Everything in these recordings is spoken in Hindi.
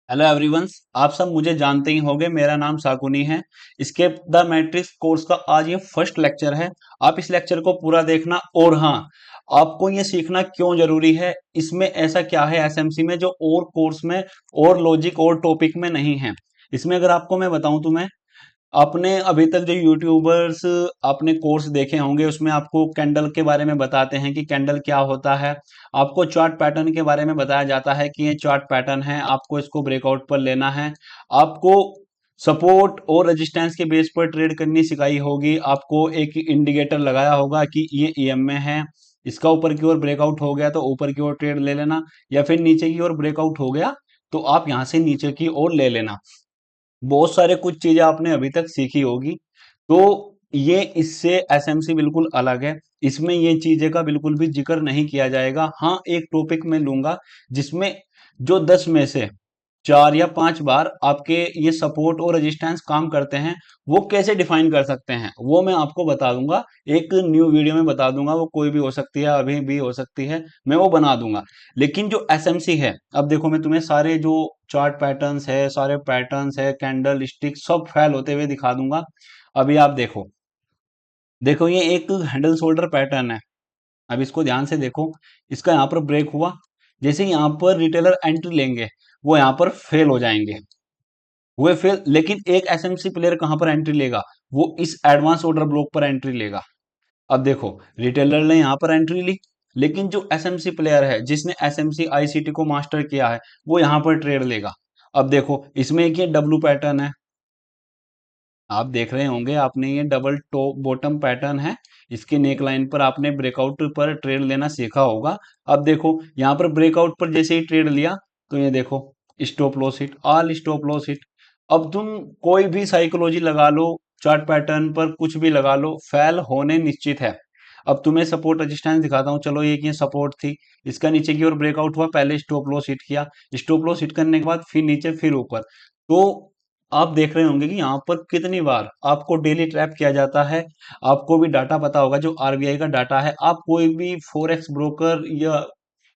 Hello everyone. आप सब मुझे जानते ही होंगे, मेरा नाम साकुनी है। इसके द मैट्रिक्स कोर्स का आज ये फर्स्ट लेक्चर है। आप इस लेक्चर को पूरा देखना। और हाँ, आपको ये सीखना क्यों जरूरी है, इसमें ऐसा क्या है एसएमसी में जो और कोर्स में और लॉजिक और टॉपिक में नहीं है। इसमें अगर आपको मैं बताऊं तुम्हें, आपने अभी तक जो यूट्यूबर्स आपने कोर्स देखे होंगे उसमें आपको कैंडल के बारे में बताते हैं कि कैंडल क्या होता है। आपको चार्ट पैटर्न के बारे में बताया जाता है कि ये चार्ट पैटर्न है, आपको इसको ब्रेकआउट पर लेना है। आपको सपोर्ट और रेजिस्टेंस के बेस पर ट्रेड करनी सिखाई होगी। आपको एक इंडिकेटर लगाया होगा कि ये ईएम में है, इसका ऊपर की ओर ब्रेकआउट हो गया तो ऊपर की ओर ट्रेड ले लेना, या फिर नीचे की ओर ब्रेकआउट हो गया तो आप यहां से नीचे की ओर ले लेना। बहुत सारे कुछ चीजें आपने अभी तक सीखी होगी। तो ये इससे एसएमसी बिल्कुल अलग है। इसमें ये चीजें का बिल्कुल भी जिक्र नहीं किया जाएगा। हाँ, एक टॉपिक मैं लूंगा जिसमें जो 10 में से 4 या 5 बार आपके ये सपोर्ट और रेजिस्टेंस काम करते हैं, वो कैसे डिफाइन कर सकते हैं वो मैं आपको बता दूंगा। एक न्यू वीडियो में बता दूंगा, वो कोई भी हो सकती है, अभी भी हो सकती है, मैं वो बना दूंगा। लेकिन जो एसएमसी है, अब देखो मैं तुम्हें सारे जो चार्ट पैटर्न्स है, सारे पैटर्न्स है, कैंडल स्टिक सब फेल होते हुए दिखा दूंगा। अभी आप देखो, देखो ये एक हैंडल शोल्डर पैटर्न है। अब इसको ध्यान से देखो, इसका यहाँ पर ब्रेक हुआ, जैसे यहाँ पर रिटेलर एंट्री लेंगे वो यहाँ पर फेल हो जाएंगे, हुए फेल। लेकिन एक एसएमसी प्लेयर कहां पर एंट्री लेगा, वो इस एडवांस ऑर्डर ब्लॉक पर एंट्री लेगा। अब देखो, रिटेलर ने यहां पर एंट्री ली, लेकिन जो एसएमसी प्लेयर है जिसने एसएमसी आईसीटी को मास्टर किया है वो यहां पर ट्रेड लेगा। अब देखो, इसमें एक ये डब्लू पैटर्न है, आप देख रहे होंगे, आपने ये डबल टॉप बॉटम पैटर्न है। इसके नेक लाइन पर आपने ब्रेकआउट पर ट्रेड लेना सीखा होगा। अब देखो यहाँ पर ब्रेकआउट पर जैसे ही ट्रेड लिया तो ये देखो, stop loss hit, all stop loss hit. अब तुम कोई भी साइकोलॉजी लगा लो, चार्ट पैटर्न पर कुछ भी लगा लो, फेल होने निश्चित है। अब तुम्हें सपोर्ट रेजिस्टेंस दिखाता हूँ। चलो, ये सपोर्ट थी, इसका नीचे की ओर ब्रेकआउट हुआ, पहले स्टॉप लॉस हिट किया, स्टॉप लॉस हिट करने के बाद फिर नीचे फिर ऊपर। तो आप देख रहे होंगे कि यहाँ पर कितनी बार आपको डेली ट्रैप किया जाता है। आपको भी डाटा पता होगा, जो आरबीआई का डाटा है। आप कोई भी फॉरेक्स ब्रोकर या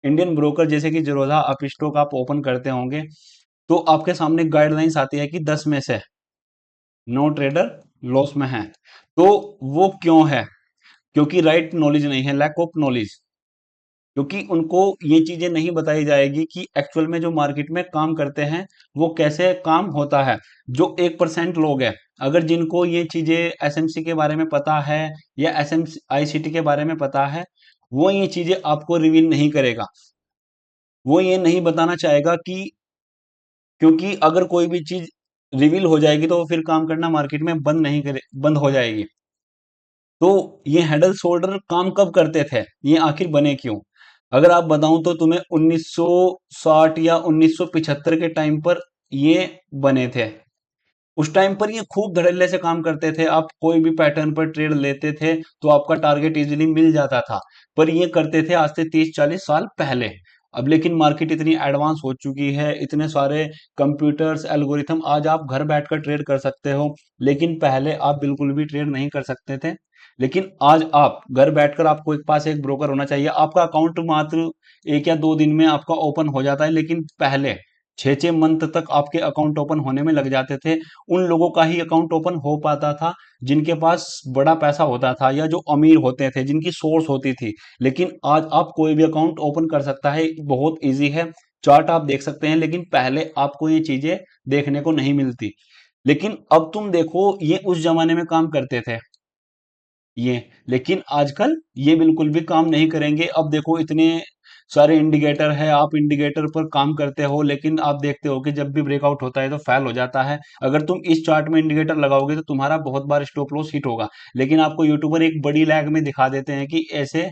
इंडियन ब्रोकर जैसे कि जीरोधा अपस्टॉक आप ओपन करते होंगे, तो आपके सामने गाइडलाइंस आती है कि 10 में से 9 ट्रेडर लॉस में हैं। तो वो क्यों है? क्योंकि राइट नॉलेज नहीं है, लैक ऑफ नॉलेज। क्योंकि उनको ये चीजें नहीं बताई जाएगी कि एक्चुअल में जो मार्केट में काम करते हैं वो कैसे काम होता है। जो 1% लोग हैं, अगर जिनको ये चीजें एसएमसी के बारे में पता है या एसएमसी आईसीटी के बारे में पता है, वो ये चीजें आपको रिवील नहीं करेगा। वो ये नहीं बताना चाहेगा कि, क्योंकि अगर कोई भी चीज रिवील हो जाएगी तो वो फिर काम करना मार्केट में बंद नहीं करे, बंद हो जाएगी। तो ये हेडल शोल्डर काम कब करते थे, ये आखिर बने क्यों? अगर आप बताऊं तो तुम्हें 1960 या 1975 के टाइम पर ये बने थे। उस टाइम पर ये खूब धड़ल्ले से काम करते थे। आप कोई भी पैटर्न पर ट्रेड लेते थे तो आपका टारगेट इजीली मिल जाता था। पर ये करते थे आज से 30-40 साल पहले। अब लेकिन मार्केट इतनी एडवांस हो चुकी है, इतने सारे कंप्यूटर्स एल्गोरिथम, आज आप घर बैठकर ट्रेड कर सकते हो। लेकिन पहले आप बिल्कुल भी ट्रेड नहीं कर सकते थे। लेकिन आज आप घर बैठकर, आपको एक पास एक ब्रोकर होना चाहिए। आपका अकाउंट मात्र 1 या 2 दिन में आपका ओपन हो जाता है, लेकिन पहले 6-6 मंथ तक आपके अकाउंट ओपन होने में लग जाते थे। उन लोगों का ही अकाउंट ओपन हो पाता था जिनके पास बड़ा पैसा होता था या जो अमीर होते थे, जिनकी सोर्स होती थी। लेकिन आज आप कोई भी अकाउंट ओपन कर सकता है, बहुत इजी है। चार्ट आप देख सकते हैं, लेकिन पहले आपको ये चीजें देखने को नहीं मिलती। लेकिन अब तुम देखो, ये उस जमाने में काम करते थे ये, लेकिन आजकल ये बिल्कुल भी काम नहीं करेंगे। अब देखो, इतने सारे इंडिकेटर है, आप इंडिकेटर पर काम करते हो, लेकिन आप देखते हो कि जब भी ब्रेकआउट होता है तो फेल हो जाता है। अगर तुम इस चार्ट में इंडिकेटर लगाओगे तो तुम्हारा बहुत बार स्टॉप लॉस हिट होगा। लेकिन आपको यूट्यूबर एक बड़ी लैग में दिखा देते हैं कि ऐसे,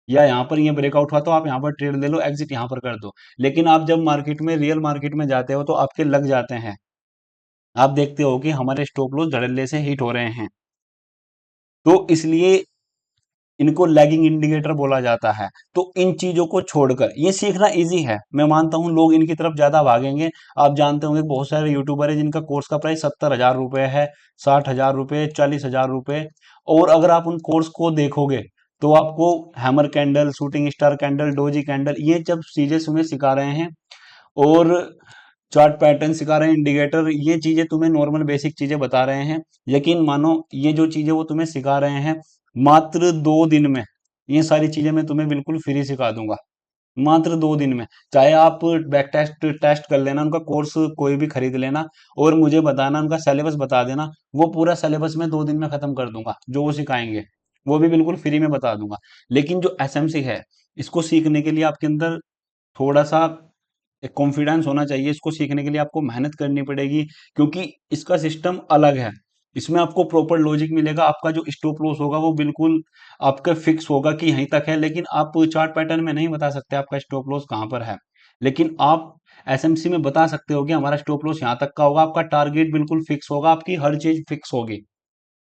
या यहाँ पर ये ब्रेकआउट हुआ तो आप यहाँ पर ट्रेड ले लो, एग्जिट यहाँ पर कर दो। लेकिन आप जब मार्केट में, रियल मार्केट में जाते हो तो आपके लग जाते हैं। आप देखते हो कि हमारे स्टॉप लॉस धड़ल्ले से हिट हो रहे हैं। तो इसलिए इनको लैगिंग इंडिकेटर बोला जाता है। तो इन चीजों को छोड़कर ये सीखना इजी है, मैं मानता हूं लोग इनकी तरफ ज्यादा भागेंगे। आप जानते होंगे बहुत सारे यूट्यूबर है जिनका कोर्स का प्राइस 70,000 रुपए है, 60,000 रुपए, 40,000 रुपए। और अगर आप उन कोर्स को देखोगे तो आपको hammer candle, shooting star candle, doji candle, ये जब चीजें तुम्हें सिखा रहे हैं, और चार्ट पैटर्न सिखा रहे हैं, इंडिकेटर, ये चीजें तुम्हें नॉर्मल बेसिक चीजें बता रहे हैं। यकीन मानो ये जो चीजें वो तुम्हें सिखा रहे हैं, मात्र 2 दिन में ये सारी चीजें मैं तुम्हें बिल्कुल फ्री सिखा दूंगा, मात्र 2 दिन में। चाहे आप बैक टेस्ट टेस्ट कर लेना, उनका कोर्स कोई भी खरीद लेना और मुझे बताना, उनका सिलेबस बता देना, वो पूरा सिलेबस मैं 2 दिन में खत्म कर दूंगा, जो वो सिखाएंगे वो भी बिल्कुल फ्री में बता दूंगा। लेकिन जो एसएमसी है, इसको सीखने के लिए आपके अंदर थोड़ा सा एक कॉन्फिडेंस होना चाहिए, इसको सीखने के लिए आपको मेहनत करनी पड़ेगी, क्योंकि इसका सिस्टम अलग है। इसमें आपको प्रॉपर लॉजिक मिलेगा, आपका जो स्टॉप लॉस होगा वो बिल्कुल आपका फिक्स होगा कि यहीं तक है, लेकिन आप चार्ट पैटर्न में नहीं बता सकते आपका स्टॉप लॉस कहाँ पर है। लेकिन आप एसएमसी में बता सकते हो कि हमारा स्टॉप लॉस यहाँ तक का होगा, आपका टारगेट बिल्कुल फिक्स होगा, आपकी हर चीज फिक्स होगी।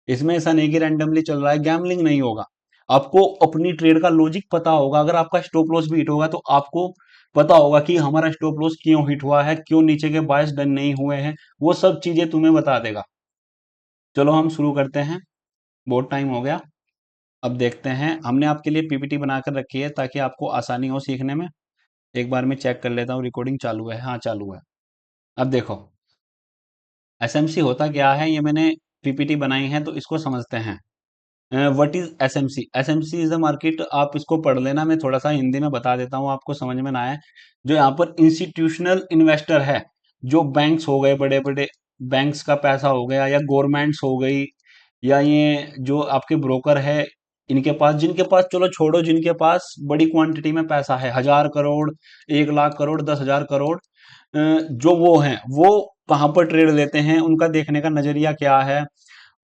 इसमें ऐसा नहीं कि रैंडमली चल रहा है, गैम्बलिंग नहीं होगा। आपको अपनी ट्रेड का लॉजिक पता होगा, अगर आपका स्टॉप लॉस भी हिट होगा तो आपको पता होगा कि हमारा स्टॉप लॉस क्यों हिट हुआ है, क्यों नीचे के बायस डन नहीं हुए हैं, वो सब चीजें तुम्हें बता देगा। चलो हम शुरू करते हैं, बहुत टाइम हो गया। अब देखते हैं, हमने आपके लिए पीपीटी बनाकर रखी है ताकि आपको आसानी हो सीखने में। एक बार मैं चेक कर लेता हूँ रिकॉर्डिंग चालू है, हाँ चालू है। अब देखो एसएमसी होता क्या है, ये मैंने पीपीटी बनाई है तो इसको समझते हैं। What is SMC? SMC is the market, आप इसको पढ़ लेना, मैं थोड़ा सा हिंदी में बता देता हूँ आपको समझ में ना आए। जो यहाँ पर इंस्टीट्यूशनल इन्वेस्टर है, जो बैंक्स हो गए, बड़े बड़े बैंक्स का पैसा हो गया, या गवर्नमेंट्स हो गई, या ये जो आपके ब्रोकर है, इनके पास, जिनके पास, चलो छोड़ो, जिनके पास बड़ी क्वांटिटी में पैसा है, 1,000 करोड़, 1 लाख करोड़, 10,000 करोड़, जो वो हैं, वो कहाँ पर ट्रेड लेते हैं, उनका देखने का नजरिया क्या है,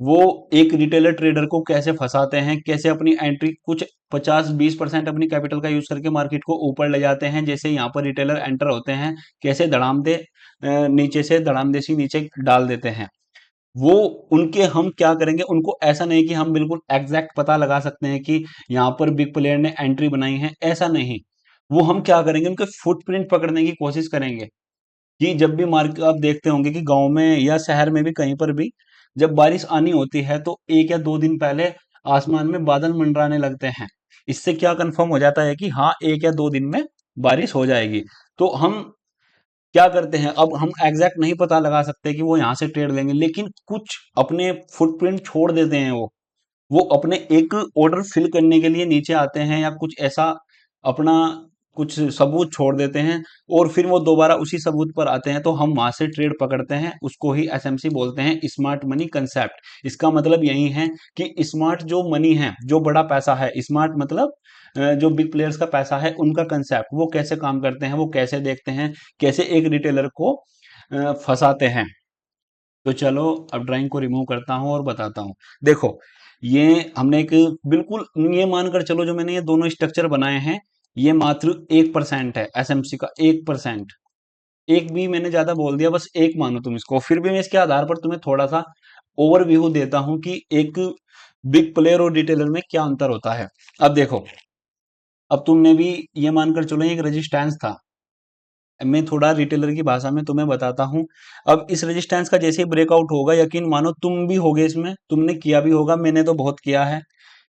वो एक रिटेलर ट्रेडर को कैसे फंसाते हैं, कैसे अपनी एंट्री कुछ 50-20% अपनी कैपिटल का यूज करके मार्केट को ऊपर ले जाते हैं, जैसे यहाँ पर रिटेलर एंटर होते हैं, कैसे धड़ाम दे नीचे से धड़ाम देसी नीचे डाल देते हैं। वो उनके हम क्या करेंगे, उनको ऐसा नहीं कि हम बिल्कुल एग्जैक्ट पता लगा सकते हैं कि यहाँ पर बिग प्लेयर ने एंट्री बनाई है, ऐसा नहीं। वो हम क्या करेंगे, उनके फुटप्रिंट पकड़ने की कोशिश करेंगे। कि जब भी मार्केट आप देखते होंगे कि गांव में या शहर में भी कहीं पर भी जब बारिश आनी होती है तो 1 या 2 दिन पहले आसमान में बादल मंडराने लगते हैं। इससे क्या कंफर्म हो जाता है कि हाँ 1 या 2 दिन में बारिश हो जाएगी। तो हम क्या करते हैं, अब हम एग्जैक्ट नहीं पता लगा सकते कि वो यहाँ से ट्रेड लेंगे, लेकिन कुछ अपने फुटप्रिंट छोड़ देते हैं। वो अपने एक ऑर्डर फिल करने के लिए नीचे आते हैं, या कुछ ऐसा अपना कुछ सबूत छोड़ देते हैं, और फिर वो दोबारा उसी सबूत पर आते हैं, तो हम वहां से ट्रेड पकड़ते हैं। उसको ही एसएमसी बोलते हैं, स्मार्ट मनी कंसेप्ट। इसका मतलब यही है कि स्मार्ट जो मनी है, जो बड़ा पैसा है, स्मार्ट मतलब जो बिग प्लेयर्स का पैसा है, उनका कंसेप्ट, वो कैसे काम करते हैं, वो कैसे देखते हैं, कैसे एक रिटेलर को फंसाते हैं। तो चलो अब ड्राइंग को रिमूव करता हूं और बताता हूं। देखो ये हमने एक बिल्कुल, ये मानकर चलो जो मैंने ये दोनों स्ट्रक्चर बनाए हैं, ये मात्र 1% है एसएमसी का, 1%। एक भी मैंने ज्यादा बोल दिया, बस एक मानो तुम इसको, फिर भी मैं इसके आधार पर तुम्हें थोड़ा सा ओवरव्यू देता हूं कि एक बिग प्लेयर और रिटेलर में क्या अंतर होता है। अब देखो, अब तुमने भी ये मानकर चलो एक रेजिस्टेंस था, मैं थोड़ा रिटेलर की भाषा में तुम्हें बताता हूं। अब इस रेजिस्टेंस का जैसे ही ब्रेकआउट होगा, यकीन मानो तुम भी होगे इसमें, तुमने किया भी होगा, मैंने तो बहुत किया है।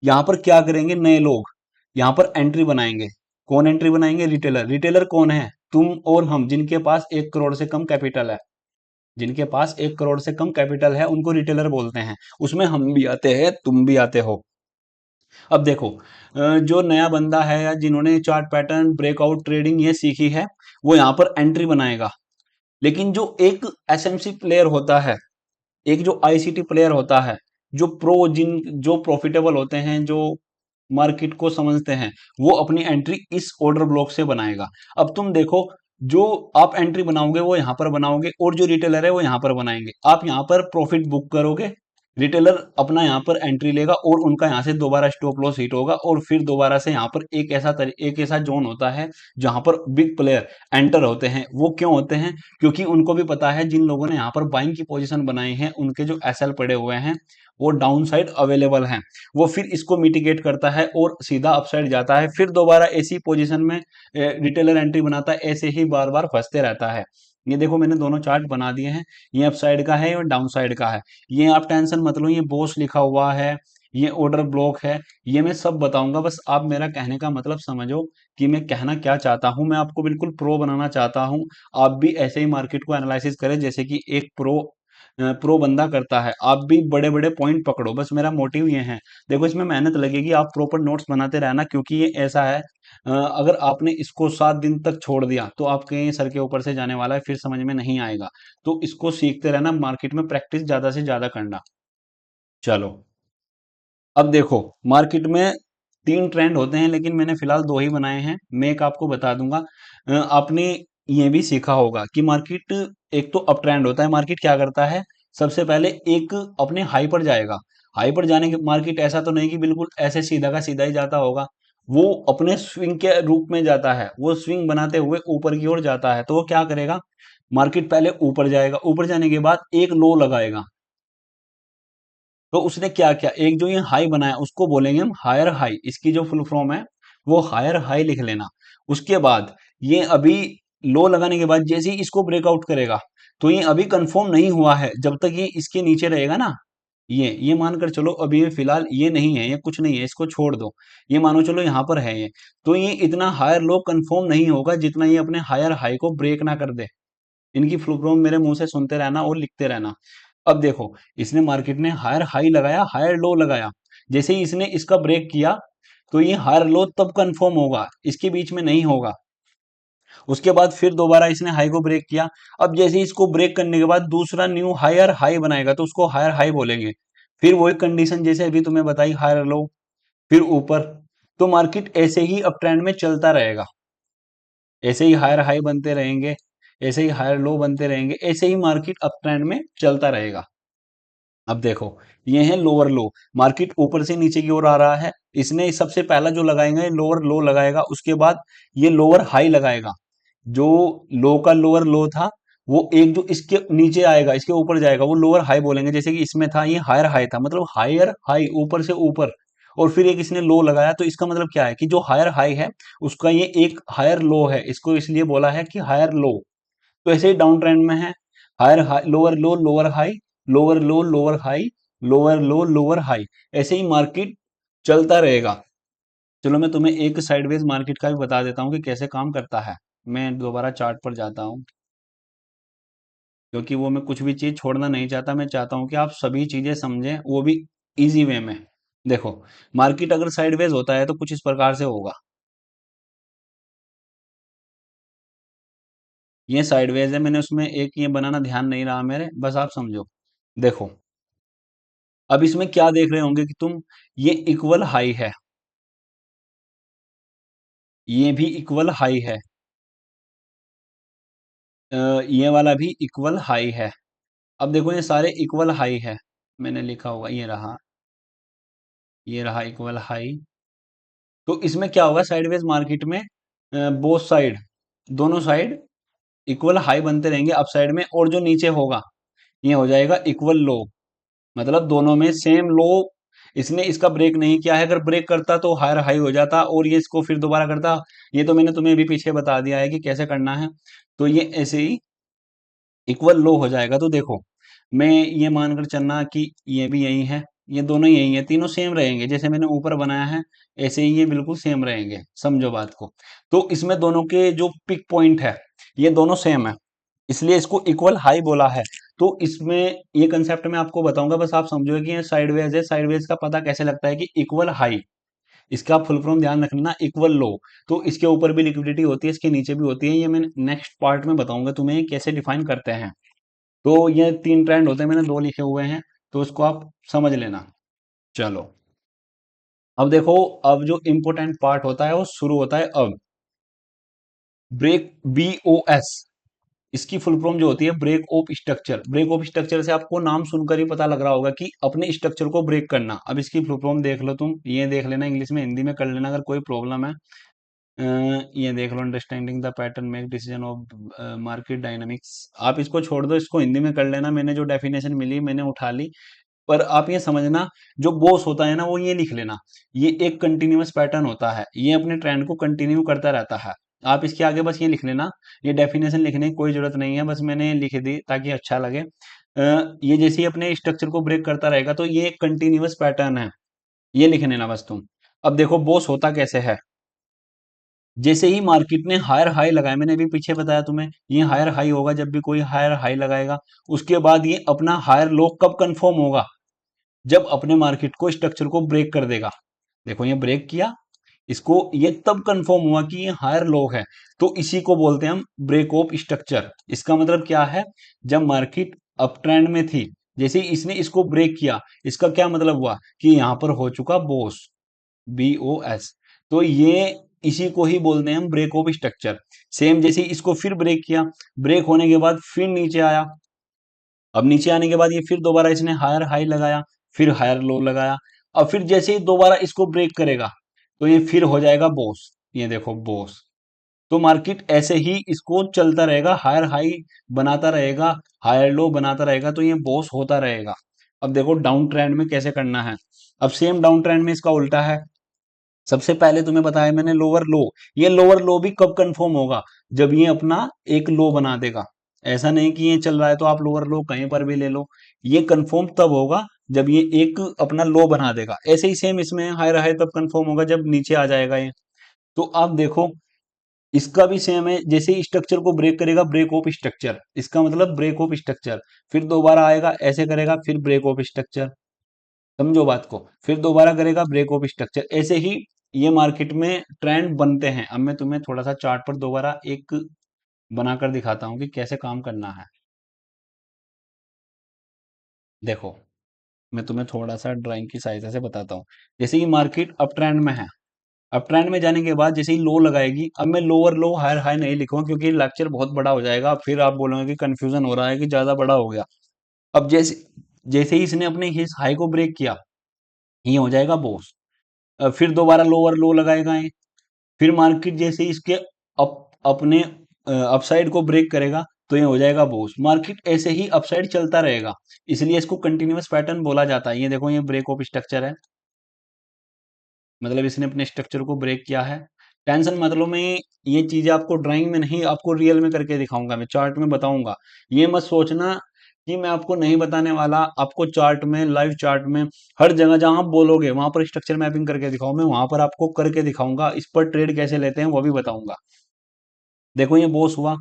यहाँ पर क्या करेंगे नए लोग, यहाँ पर एंट्री बनाएंगे। कौन एंट्री बनाएंगे? रिटेलर। रिटेलर कौन है? तुम और हम, जिनके पास 1 करोड़ से कम कैपिटल है। जिनके पास 1 करोड़ से कम कैपिटल है उनको रिटेलर बोलते हैं। उसमें हम भी आते हैं, तुम भी आते हो। अब देखो जो नया बंदा है या जिन्होंने चार्ट पैटर्न, ब्रेकआउट ट्रेडिंग ये सीखी है, वो यहाँ पर एंट्री बनाएगा। लेकिन जो एक एसएमसी प्लेयर होता है, एक जो आईसीटी प्लेयर होता है, जो जो प्रॉफिटेबल होते हैं, जो मार्केट को समझते हैं, वो अपनी एंट्री इस ऑर्डर ब्लॉक से बनाएगा। अब तुम देखो, जो आप एंट्री बनाओगे वो यहां पर बनाओगे, और जो रिटेलर है वो यहां पर बनाएंगे। आप यहां पर प्रॉफिट बुक करोगे, रिटेलर अपना यहाँ पर एंट्री लेगा, और उनका यहाँ से दोबारा स्टॉप लॉस हिट होगा, और फिर दोबारा से यहाँ पर एक ऐसा जोन होता है जहां पर बिग प्लेयर एंटर होते हैं। वो क्यों होते हैं? क्योंकि उनको भी पता है जिन लोगों ने यहाँ पर बाइंग की पोजीशन बनाई है, उनके जो एसएल पड़े हुए हैं वो डाउन साइड अवेलेबल हैं। वो फिर इसको मिटिगेट करता है और सीधा अपसाइड जाता है, फिर दोबारा ऐसी पोजीशन में रिटेलर एंट्री बनाता है, ऐसे ही बार बार फंसते रहता है। ये देखो मैंने दोनों चार्ट बना दिए हैं, ये अप साइड का है और डाउन साइड का है। ये आप टेंशन मत लो, ये बॉस लिखा हुआ है, ये ऑर्डर ब्लॉक है, ये मैं सब बताऊंगा। बस आप मेरा कहने का मतलब समझो कि मैं कहना क्या चाहता हूं। मैं आपको बिल्कुल प्रो बनाना चाहता हूं। आप भी ऐसे ही मार्केट को एनालिसिस करें जैसे कि एक प्रो बंदा करता है। आप भी बड़े बड़े पॉइंट पकड़ो, बस मेरा मोटिव ये है। देखो इसमें मेहनत लगेगी, आप प्रॉपर नोट्स बनाते रहना, क्योंकि ये ऐसा है, अगर आपने इसको 7 दिन तक छोड़ दिया तो आपके सर के ऊपर से जाने वाला है, फिर समझ में नहीं आएगा। तो इसको सीखते रहना, मार्केट में प्रैक्टिस ज्यादा से ज्यादा करना। चलो, अब देखो, मार्केट में 3 ट्रेंड होते हैं, लेकिन मैंने फिलहाल 2 ही बनाए हैं। मैं एक आपको बता दूंगा। आपने ये भी सीखा होगा कि मार्केट, एक तो अप ट्रेंड होता है, मार्केट क्या करता है, सबसे पहले एक अपने हाई पर जाएगा। हाई पर जाने के मार्केट ऐसा तो नहीं कि बिल्कुल ऐसे सीधा का सीधा ही जाता होगा, वो अपने स्विंग के रूप में जाता है, वो स्विंग बनाते हुए ऊपर की ओर जाता है। तो वो क्या करेगा, मार्केट पहले ऊपर जाएगा, ऊपर जाने के बाद एक लो लगाएगा। तो उसने क्या किया, एक जो ये हाई बनाया उसको बोलेंगे हम हायर हाई, इसकी जो फुल फॉर्म है वो हायर हाई लिख लेना। उसके बाद ये अभी लो लगाने के बाद जैसे ही इसको ब्रेकआउट करेगा, तो ये अभी कंफर्म नहीं हुआ है, जब तक ये इसके नीचे रहेगा ना, ये मानकर चलो अभी ये फिलहाल ये नहीं है, ये कुछ नहीं है, इसको छोड़ दो। ये मानो चलो यहाँ पर है ये, तो ये इतना हायर लो कंफर्म नहीं होगा जितना ये अपने हायर हाई को ब्रेक ना कर दे। इनकी फुल फॉर्म मेरे मुंह से सुनते रहना और लिखते रहना। अब देखो, इसने मार्केट ने हायर हाई लगाया, हायर लो लगाया, जैसे ही इसने इसका ब्रेक किया, तो ये हायर लो तब कंफर्म होगा, इसके बीच में नहीं होगा। उसके बाद फिर दोबारा इसने हाई को ब्रेक किया। अब जैसे ही इसको ब्रेक करने के बाद दूसरा न्यू हायर हाई बनाएगा, तो उसको हायर हाई बोलेंगे। फिर वही कंडीशन जैसे अभी तुम्हें बताई, हायर लो, फिर ऊपर। तो मार्केट ऐसे ही अप ट्रेंड में चलता रहेगा, ऐसे ही हायर हाई बनते रहेंगे, ऐसे ही हायर लो बनते रहेंगे, ऐसे ही मार्केट अप ट्रेंड में चलता रहेगा। अब देखो, ये है लोअर लो, मार्केट ऊपर से नीचे की ओर आ रहा है, इसने सबसे पहला जो लगाएगा ये लोअर लो लगाएगा, उसके बाद ये लोअर हाई लगाएगा। जो लो का लोअर लो था, वो एक जो इसके नीचे आएगा, इसके ऊपर जाएगा, वो लोअर हाई बोलेंगे। जैसे कि इसमें था ये हायर हाई था, मतलब हायर हाई ऊपर से ऊपर, और फिर एक इसने लो लगाया, तो इसका मतलब क्या है कि जो हायर हाई है उसका ये एक हायर लो है, इसको इसलिए बोला है कि हायर लो। तो ऐसे ही डाउन ट्रेंड में है, higher high lower low lower high, lower low lower high, lower low lower high, ऐसे ही मार्केट चलता रहेगा। चलो मैं तुम्हें एक साइडवेज मार्केट का भी बता देता हूँ कि कैसे काम करता है। मैं दोबारा चार्ट पर जाता हूँ, क्योंकि वो मैं कुछ भी चीज छोड़ना नहीं चाहता, मैं चाहता हूँ कि आप सभी चीजें समझें, वो भी इजी वे में। देखो, मार्केट अगर साइडवेज होता है तो कुछ इस प्रकार से होगा। ये साइडवेज है, मैंने उसमें एक ये बनाना ध्यान नहीं रहा मेरे, बस आप समझो। देखो, अब इसमें क्या देख रहे होंगे कि तुम, ये इक्वल हाई है, ये भी इक्वल हाई है, ये वाला भी इक्वल हाई है। अब देखो ये सारे इक्वल हाई है, मैंने लिखा होगा, ये रहा इक्वल हाई। तो इसमें क्या होगा साइडवेज मार्केट में, बोथ साइड, दोनों साइड इक्वल हाई बनते रहेंगे अप साइड में, और जो नीचे होगा ये हो जाएगा इक्वल लो, मतलब दोनों में सेम लो। इसने इसका ब्रेक नहीं किया है, अगर ब्रेक करता तो हायर हाई हो जाता और ये इसको फिर दोबारा करता। ये तो मैंने तुम्हें अभी पीछे बता दिया है कि कैसे करना है। तो ये ऐसे ही इक्वल लो हो जाएगा। तो देखो, मैं ये मानकर चलना कि ये भी यही है, ये दोनों यही है, तीनों सेम रहेंगे, जैसे मैंने ऊपर बनाया है ऐसे ही ये बिल्कुल सेम रहेंगे, समझो बात को। तो इसमें दोनों के जो पिक पॉइंट है ये दोनों सेम है, इसलिए इसको इक्वल हाई बोला है। तो इसमें ये कंसेप्ट मैं आपको बताऊंगा, बस आप समझो कि ये साइडवेज है, साइडवेज का पता कैसे लगता है कि इक्वल हाई, इसका फुल फॉर्म ध्यान रखना, इक्वल लो। तो इसके ऊपर भी लिक्विडिटी होती है, इसके नीचे भी होती है, ये मैं नेक्स्ट पार्ट में बताऊंगा तुम्हें कैसे डिफाइन करते हैं। तो ये 3 ट्रेंड होते हैं, मैंने 2 लिखे हुए हैं, तो उसको आप समझ लेना। चलो, अब देखो, अब जो इम्पोर्टेंट पार्ट होता है वो शुरू होता है अब। ब्रेक, BOS, इसकी फुल फॉर्म जो होती है break of structure. Break of structure से आपको नाम सुनकर ही पता लग रहा होगा कि अपने स्ट्रक्चर को ब्रेक करना। अब इसकी फुल फॉर्म देख लो तुम, ये देख लेना, इंग्लिश में हिंदी में कर लेना अगर कोई प्रॉब्लम है। ये देख लो, understanding the pattern make decision of market dynamics. आप इसको छोड़ दो, इसको हिंदी में कर लेना, मैंने जो डेफिनेशन मिली मैंने उठा ली। पर आप ये समझना, जो बॉस होता है ना वो ये लिख लेना, ये एक कंटिन्यूअस पैटर्न होता है, ये अपने ट्रेंड को कंटिन्यू करता रहता है। आप इसके आगे बस ये लिख लेना, ये डेफिनेशन लिखने की कोई जरूरत नहीं है, बस मैंने लिख दी ताकि अच्छा लगे। ये जैसे ही अपने स्ट्रक्चर को ब्रेक करता रहेगा तो ये एक कंटिन्यूअस पैटर्न है। ये लिख लेना बस तुम। अब देखो बॉस होता कैसे है। जैसे ही मार्केट ने हायर हाई लगाया, मैंने अभी पीछे बताया तुम्हें, ये हायर हाई होगा जब भी कोई हायर हाई लगाएगा। उसके बाद ये अपना हायर लो कब कंफर्म होगा, जब अपने मार्केट को स्ट्रक्चर को ब्रेक कर देगा। देखो ये ब्रेक किया, इसको ये तब कंफर्म हुआ कि ये हायर लो है, तो इसी को बोलते हैं हम ब्रेक ऑफ स्ट्रक्चर। इसका मतलब क्या है, जब मार्केट अप ट्रेंड में थी, जैसे ही इसने इसको ब्रेक किया, इसका क्या मतलब हुआ कि यहां पर हो चुका बॉस, BOS। तो ये इसी को ही बोलते हैं हम ब्रेक ऑफ स्ट्रक्चर। सेम जैसे ही इसको फिर ब्रेक किया, ब्रेक होने के बाद फिर नीचे आया। अब नीचे आने के बाद ये फिर दोबारा इसने हायर हाई लगाया, फिर हायर लो लगाया। अब फिर जैसे ही दोबारा इसको ब्रेक करेगा, तो ये फिर हो जाएगा बॉस। ये देखो बॉस। तो मार्केट ऐसे ही इसको चलता रहेगा, हायर हाई बनाता रहेगा, हायर लो बनाता रहेगा, तो ये बॉस होता रहेगा। अब देखो डाउन ट्रेंड में कैसे करना है। अब सेम डाउन ट्रेंड में इसका उल्टा है। सबसे पहले तुम्हें बताया मैंने लोअर लो। ये लोअर लो भी कब कंफर्म होगा, जब ये अपना एक लो बना देगा। ऐसा नहीं कि ये चल रहा है तो आप लोअर लो कहीं पर भी ले लो। ये कंफर्म तब होगा जब ये एक अपना लो बना देगा। ऐसे ही सेम इसमें हायर हाई तब कंफर्म होगा जब नीचे आ जाएगा ये। तो आप देखो, इसका भी सेम है, जैसे ही स्ट्रक्चर को ब्रेक करेगा, ब्रेक ऑफ स्ट्रक्चर, इसका मतलब ब्रेक ऑफ स्ट्रक्चर। फिर दोबारा आएगा ऐसे करेगा, फिर ब्रेक ऑफ स्ट्रक्चर। समझो बात को, फिर दोबारा करेगा ब्रेक ऑफ स्ट्रक्चर। ऐसे ही ये मार्केट में ट्रेंड बनते हैं। अब मैं तुम्हें थोड़ा सा चार्ट पर दोबारा एक बनाकर दिखाता हूँ कि कैसे काम करना है। देखो, मैं तुम्हें थोड़ा सा ड्राइंग की सहायता से बताता हूँ। जैसे ही मार्केट अप ट्रेंड में है, अप ट्रेंड में जाने के बाद जैसे ही लो लगाएगी, अब मैं लोअर लो हायर हाई नहीं लिखूंगा क्योंकि लेक्चर बहुत बड़ा हो जाएगा, फिर आप बोलोगे कि कंफ्यूजन हो रहा है कि ज्यादा बड़ा हो गया। अब जैसे जैसे ही इसने अपने इस हाई को ब्रेक किया, ये हो जाएगा बॉस। फिर दोबारा लोअर लो लगाएगा ये। फिर मार्केट जैसे ही इसके अपने अपसाइड को ब्रेक करेगा, तो ये हो जाएगा बॉस। मार्केट ऐसे ही अपसाइड चलता रहेगा, इसलिए इसको कंटिन्यूअस पैटर्न बोला जाता है। ये देखो ये ब्रेक ऑफ स्ट्रक्चर है, मतलब इसने अपने स्ट्रक्चर को ब्रेक किया है। टेंशन मतलब में ये चीजें आपको ड्राइंग में नहीं, आपको रियल में करके दिखाऊंगा, मैं चार्ट में बताऊंगा। ये मत सोचना कि मैं आपको नहीं बताने वाला, आपको चार्ट में, लाइव चार्ट में, हर जगह जहां आप बोलोगे वहां पर स्ट्रक्चर मैपिंग करके दिखाऊं, मैं वहां पर आपको करके दिखाऊंगा। इस पर ट्रेड कैसे लेते हैं वो भी बताऊंगा। देखो ये बॉस हुआ।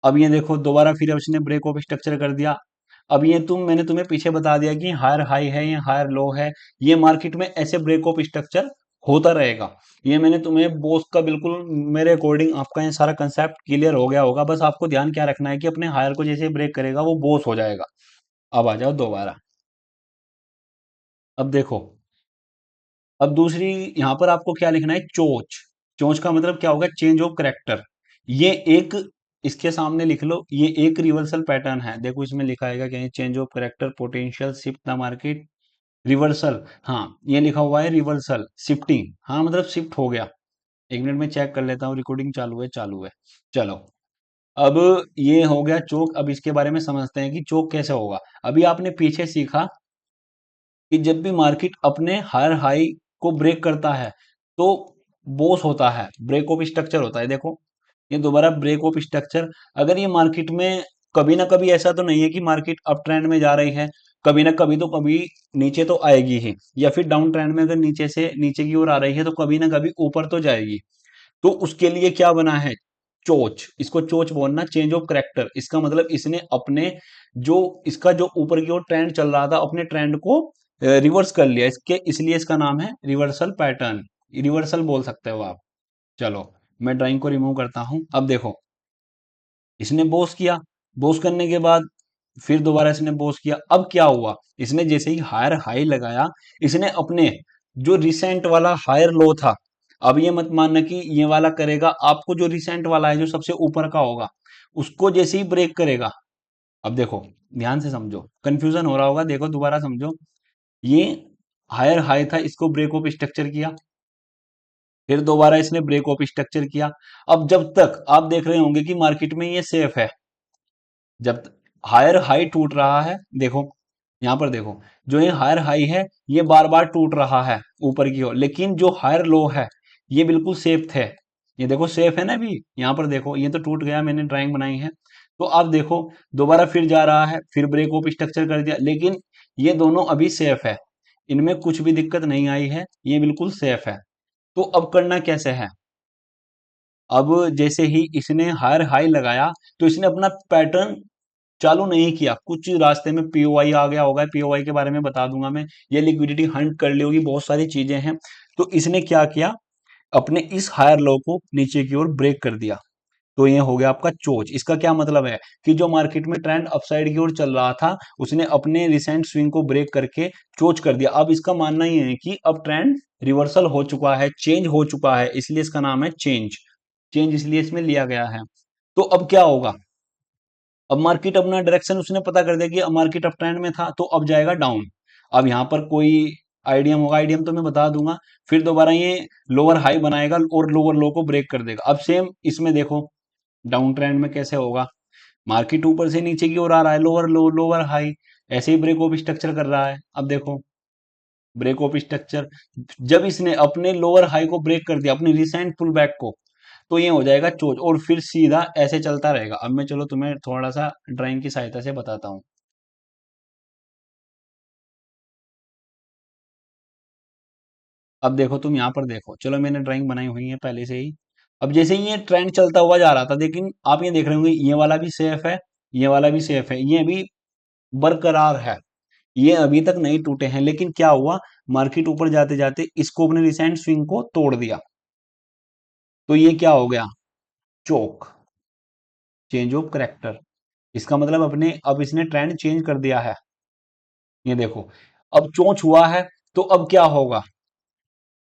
अब ये देखो दोबारा फिर अब इसने ब्रेक ऑफ स्ट्रक्चर कर दिया। अब ये मैंने तुम्हें पीछे बता दिया कि हायर हाई है, ये हायर लो है। ये मार्केट में ऐसे ब्रेक ऑफ स्ट्रक्चर होता रहेगा। ये मैंने तुम्हें बॉस का बिल्कुल, मेरे अकॉर्डिंग आपका ये सारा कंसेप्ट क्लियर हो गया होगा। बस आपको ध्यान क्या रखना है कि अपने हायर को जैसे ब्रेक करेगा वो बॉस हो जाएगा। अब आ जाओ दोबारा। अब देखो, अब दूसरी यहां पर आपको क्या लिखना है, चोच। चोच का मतलब क्या होगा, चेंज ऑफ करेक्टर। ये एक, इसके सामने लिख लो, ये एक रिवर्सल पैटर्न है। देखो इसमें लिखा है क्या, change of character potential shift the market reversal. हाँ ये लिखा हुआ है रिवर्सल शिफ्टिंग, हाँ मतलब शिफ्ट हो गया। एक मिनट में चेक कर लेता हूँ, रिकॉर्डिंग चालू है, चालू है। चलो, अब ये हो गया चोक। अब इसके बारे में समझते हैं कि चोक कैसे होगा। अभी आपने पीछे सीखा कि जब भी मार्केट अपने हायर हाई को ब्रेक करता है, तो बॉस होता है, ब्रेक ऑफ स्ट्रक्चर होता है। देखो ये दोबारा ब्रेक ऑफ स्ट्रक्चर। अगर ये मार्केट में कभी ना कभी, ऐसा तो नहीं है कि मार्केट अप ट्रेंड में जा रही है, कभी ना कभी तो कभी नीचे तो आएगी ही, या फिर डाउन ट्रेंड में अगर नीचे से नीचे की ओर आ रही है तो कभी ना कभी ऊपर तो जाएगी। तो उसके लिए क्या बना है, चोच। इसको चोच बोलना, चेंज ऑफ करेक्टर। इसका मतलब इसने अपने जो, इसका जो ऊपर की ओर ट्रेंड चल रहा था, अपने ट्रेंड को रिवर्स कर लिया, इसके इसलिए इसका नाम है रिवर्सल पैटर्न। रिवर्सल बोल सकते हो आप। चलो, मैं ड्राइंग को रिमूव करता हूं। अब देखो, इसने बोस किया, बोस करने के बाद फिर दोबारा इसने बोस किया। अब क्या हुआ, इसने जैसे ही हायर हाई लगाया, इसने अपने जो रिसेंट वाला हायर लो था, अब ये मत मानना कि ये वाला करेगा, आपको जो रिसेंट वाला है जो सबसे ऊपर का होगा, उसको जैसे ही ब्रेक करेगा। अब देखो, ध्यान से समझो, कंफ्यूजन हो रहा होगा, देखो दोबारा समझो। ये हायर हाई था, इसको ब्रेक ऑफ स्ट्रक्चर किया, फिर दोबारा इसने ब्रेक ऑफ स्ट्रक्चर किया। अब जब तक आप देख रहे होंगे कि मार्केट में ये सेफ है, जब हायर हाई टूट रहा है, देखो यहां पर देखो, जो ये हायर हाई है ये बार बार टूट रहा है ऊपर की ओर, लेकिन जो हायर लो है ये बिल्कुल सेफ थे। ये देखो सेफ है ना। अभी यहाँ पर देखो, ये तो टूट गया, मैंने ड्राइंग बनाई है। तो आप देखो, दोबारा फिर जा रहा है, फिर ब्रेक ऑफ स्ट्रक्चर कर दिया, लेकिन ये दोनों अभी सेफ है। इनमें कुछ भी दिक्कत नहीं आई है, ये बिल्कुल सेफ है। तो अब करना कैसे है? अब जैसे ही इसने हायर हाई लगाया, तो इसने अपना पैटर्न चालू नहीं किया, कुछ रास्ते में पीओआई आ गया होगा, पीओआई के बारे में बता दूंगा मैं। ये लिक्विडिटी हंट कर ली होगी, बहुत सारी चीजें हैं। तो इसने क्या किया, अपने इस हायर लो को नीचे की ओर ब्रेक कर दिया। तो ये हो गया आपका चोच। इसका क्या मतलब है कि जो मार्केट में ट्रेंड अपसाइड की ओर चल रहा था, उसने अपने रिसेंट स्विंग को ब्रेक करके चोच कर दिया। अब इसका मानना ये है कि अब ट्रेंड रिवर्सल हो चुका है, चेंज हो चुका है, इसलिए इसका नाम है चेंज। चेंज इसलिए इसमें लिया गया है। तो अब क्या होगा, अब मार्केट अपना डायरेक्शन उसने पता कर दिया कि अब मार्केट अप ट्रेंड में था, तो अब जाएगा डाउन। अब यहाँ पर कोई आईडीएम होगा, आईडीएम तो मैं बता दूंगा। फिर दोबारा ये लोअर हाई बनाएगा और लोअर लो को ब्रेक कर देगा। अब सेम इसमें देखो डाउन ट्रेंड में कैसे होगा, मार्केट ऊपर से नीचे की ओर आ रहा है, लोअर लो लोअर हाई, ऐसे ही ब्रेक ऑफ स्ट्रक्चर कर रहा है। अब देखो ब्रेक ऑफ स्ट्रक्चर, जब इसने अपने लोअर हाई को ब्रेक कर दिया, अपनी रिसेंट पुल बैक को, तो ये हो जाएगा चोच और फिर सीधा ऐसे चलता रहेगा। अब मैं चलो तुम्हें थोड़ा सा ड्राइंग की सहायता से बताता हूँ। अब देखो तुम यहाँ पर देखो, चलो मैंने ड्राइंग बनाई हुई है पहले से ही। अब जैसे ही ये ट्रेंड चलता हुआ जा रहा था, लेकिन आप ये देख रहे होंगे ये वाला भी सेफ है, ये वाला भी सेफ है, ये भी बरकरार है, ये अभी तक नहीं टूटे हैं। लेकिन क्या हुआ, मार्केट ऊपर जाते जाते इसको अपने रिसेंट स्विंग को तोड़ दिया। तो ये क्या हो गया, चोक, चेंज ऑफ करेक्टर। इसका मतलब अपने अब इसने ट्रेंड चेंज कर दिया है। ये देखो अब चोंच हुआ है, तो अब क्या होगा,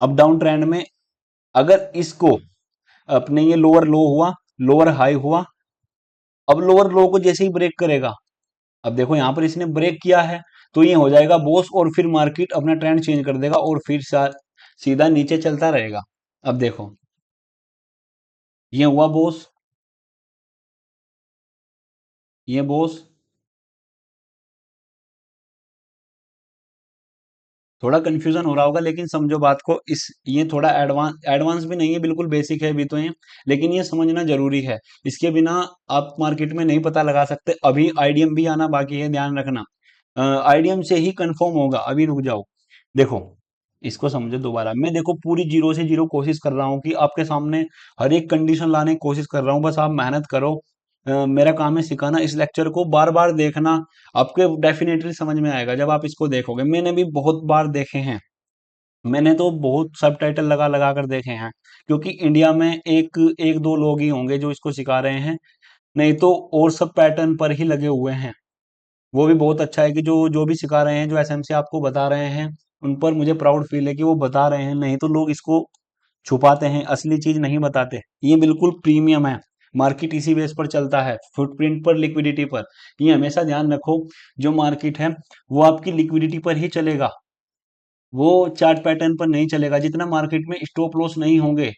अब डाउन ट्रेंड में अगर इसको अपने ये लोअर लो हुआ, लोअर हाई हुआ, अब लोअर लो को जैसे ही ब्रेक करेगा, अब देखो यहां पर इसने ब्रेक किया है, तो ये हो जाएगा बॉस और फिर मार्केट अपना ट्रेंड चेंज कर देगा और फिर सीधा नीचे चलता रहेगा। अब देखो ये हुआ बॉस, ये बॉस। थोड़ा कंफ्यूजन हो रहा होगा, लेकिन समझो बात को, इस ये थोड़ा एडवांस एडवांस भी नहीं है, बिल्कुल बेसिक है अभी तो ये, लेकिन ये समझना जरूरी है। इसके बिना आप मार्केट में नहीं पता लगा सकते। अभी आईडीएम भी आना बाकी है, ध्यान रखना। आईडीएम से ही कंफर्म होगा, अभी रुक जाओ। देखो इसको समझो दोबारा, मैं देखो पूरी जीरो से जीरो कोशिश कर रहा हूँ कि आपके सामने हर एक कंडीशन लाने की कोशिश कर रहा हूँ, बस आप मेहनत करो। मेरा काम है सिखाना, इस लेक्चर को बार बार देखना, आपके डेफिनेटली समझ में आएगा जब आप इसको देखोगे। मैंने भी बहुत बार देखे हैं, मैंने तो बहुत सब टाइटल लगा लगा कर देखे हैं, क्योंकि इंडिया में एक एक दो लोग ही होंगे जो इसको सिखा रहे हैं, नहीं तो और सब पैटर्न पर ही लगे हुए हैं। वो भी बहुत अच्छा है कि जो जो भी सिखा रहे हैं, जो एसएमसी आपको बता रहे हैं, उन पर मुझे प्राउड फील है कि वो बता रहे हैं, नहीं तो लोग इसको छुपाते हैं, असली चीज नहीं बताते। ये बिल्कुल प्रीमियम है, मार्केट इसी बेस पर चलता है, फुटप्रिंट पर, लिक्विडिटी पर। ये हमेशा ध्यान रखो, जो मार्केट है वो आपकी लिक्विडिटी पर ही चलेगा, वो चार्ट पैटर्न पर नहीं चलेगा। जितना मार्केट में स्टॉप लॉस नहीं होंगे,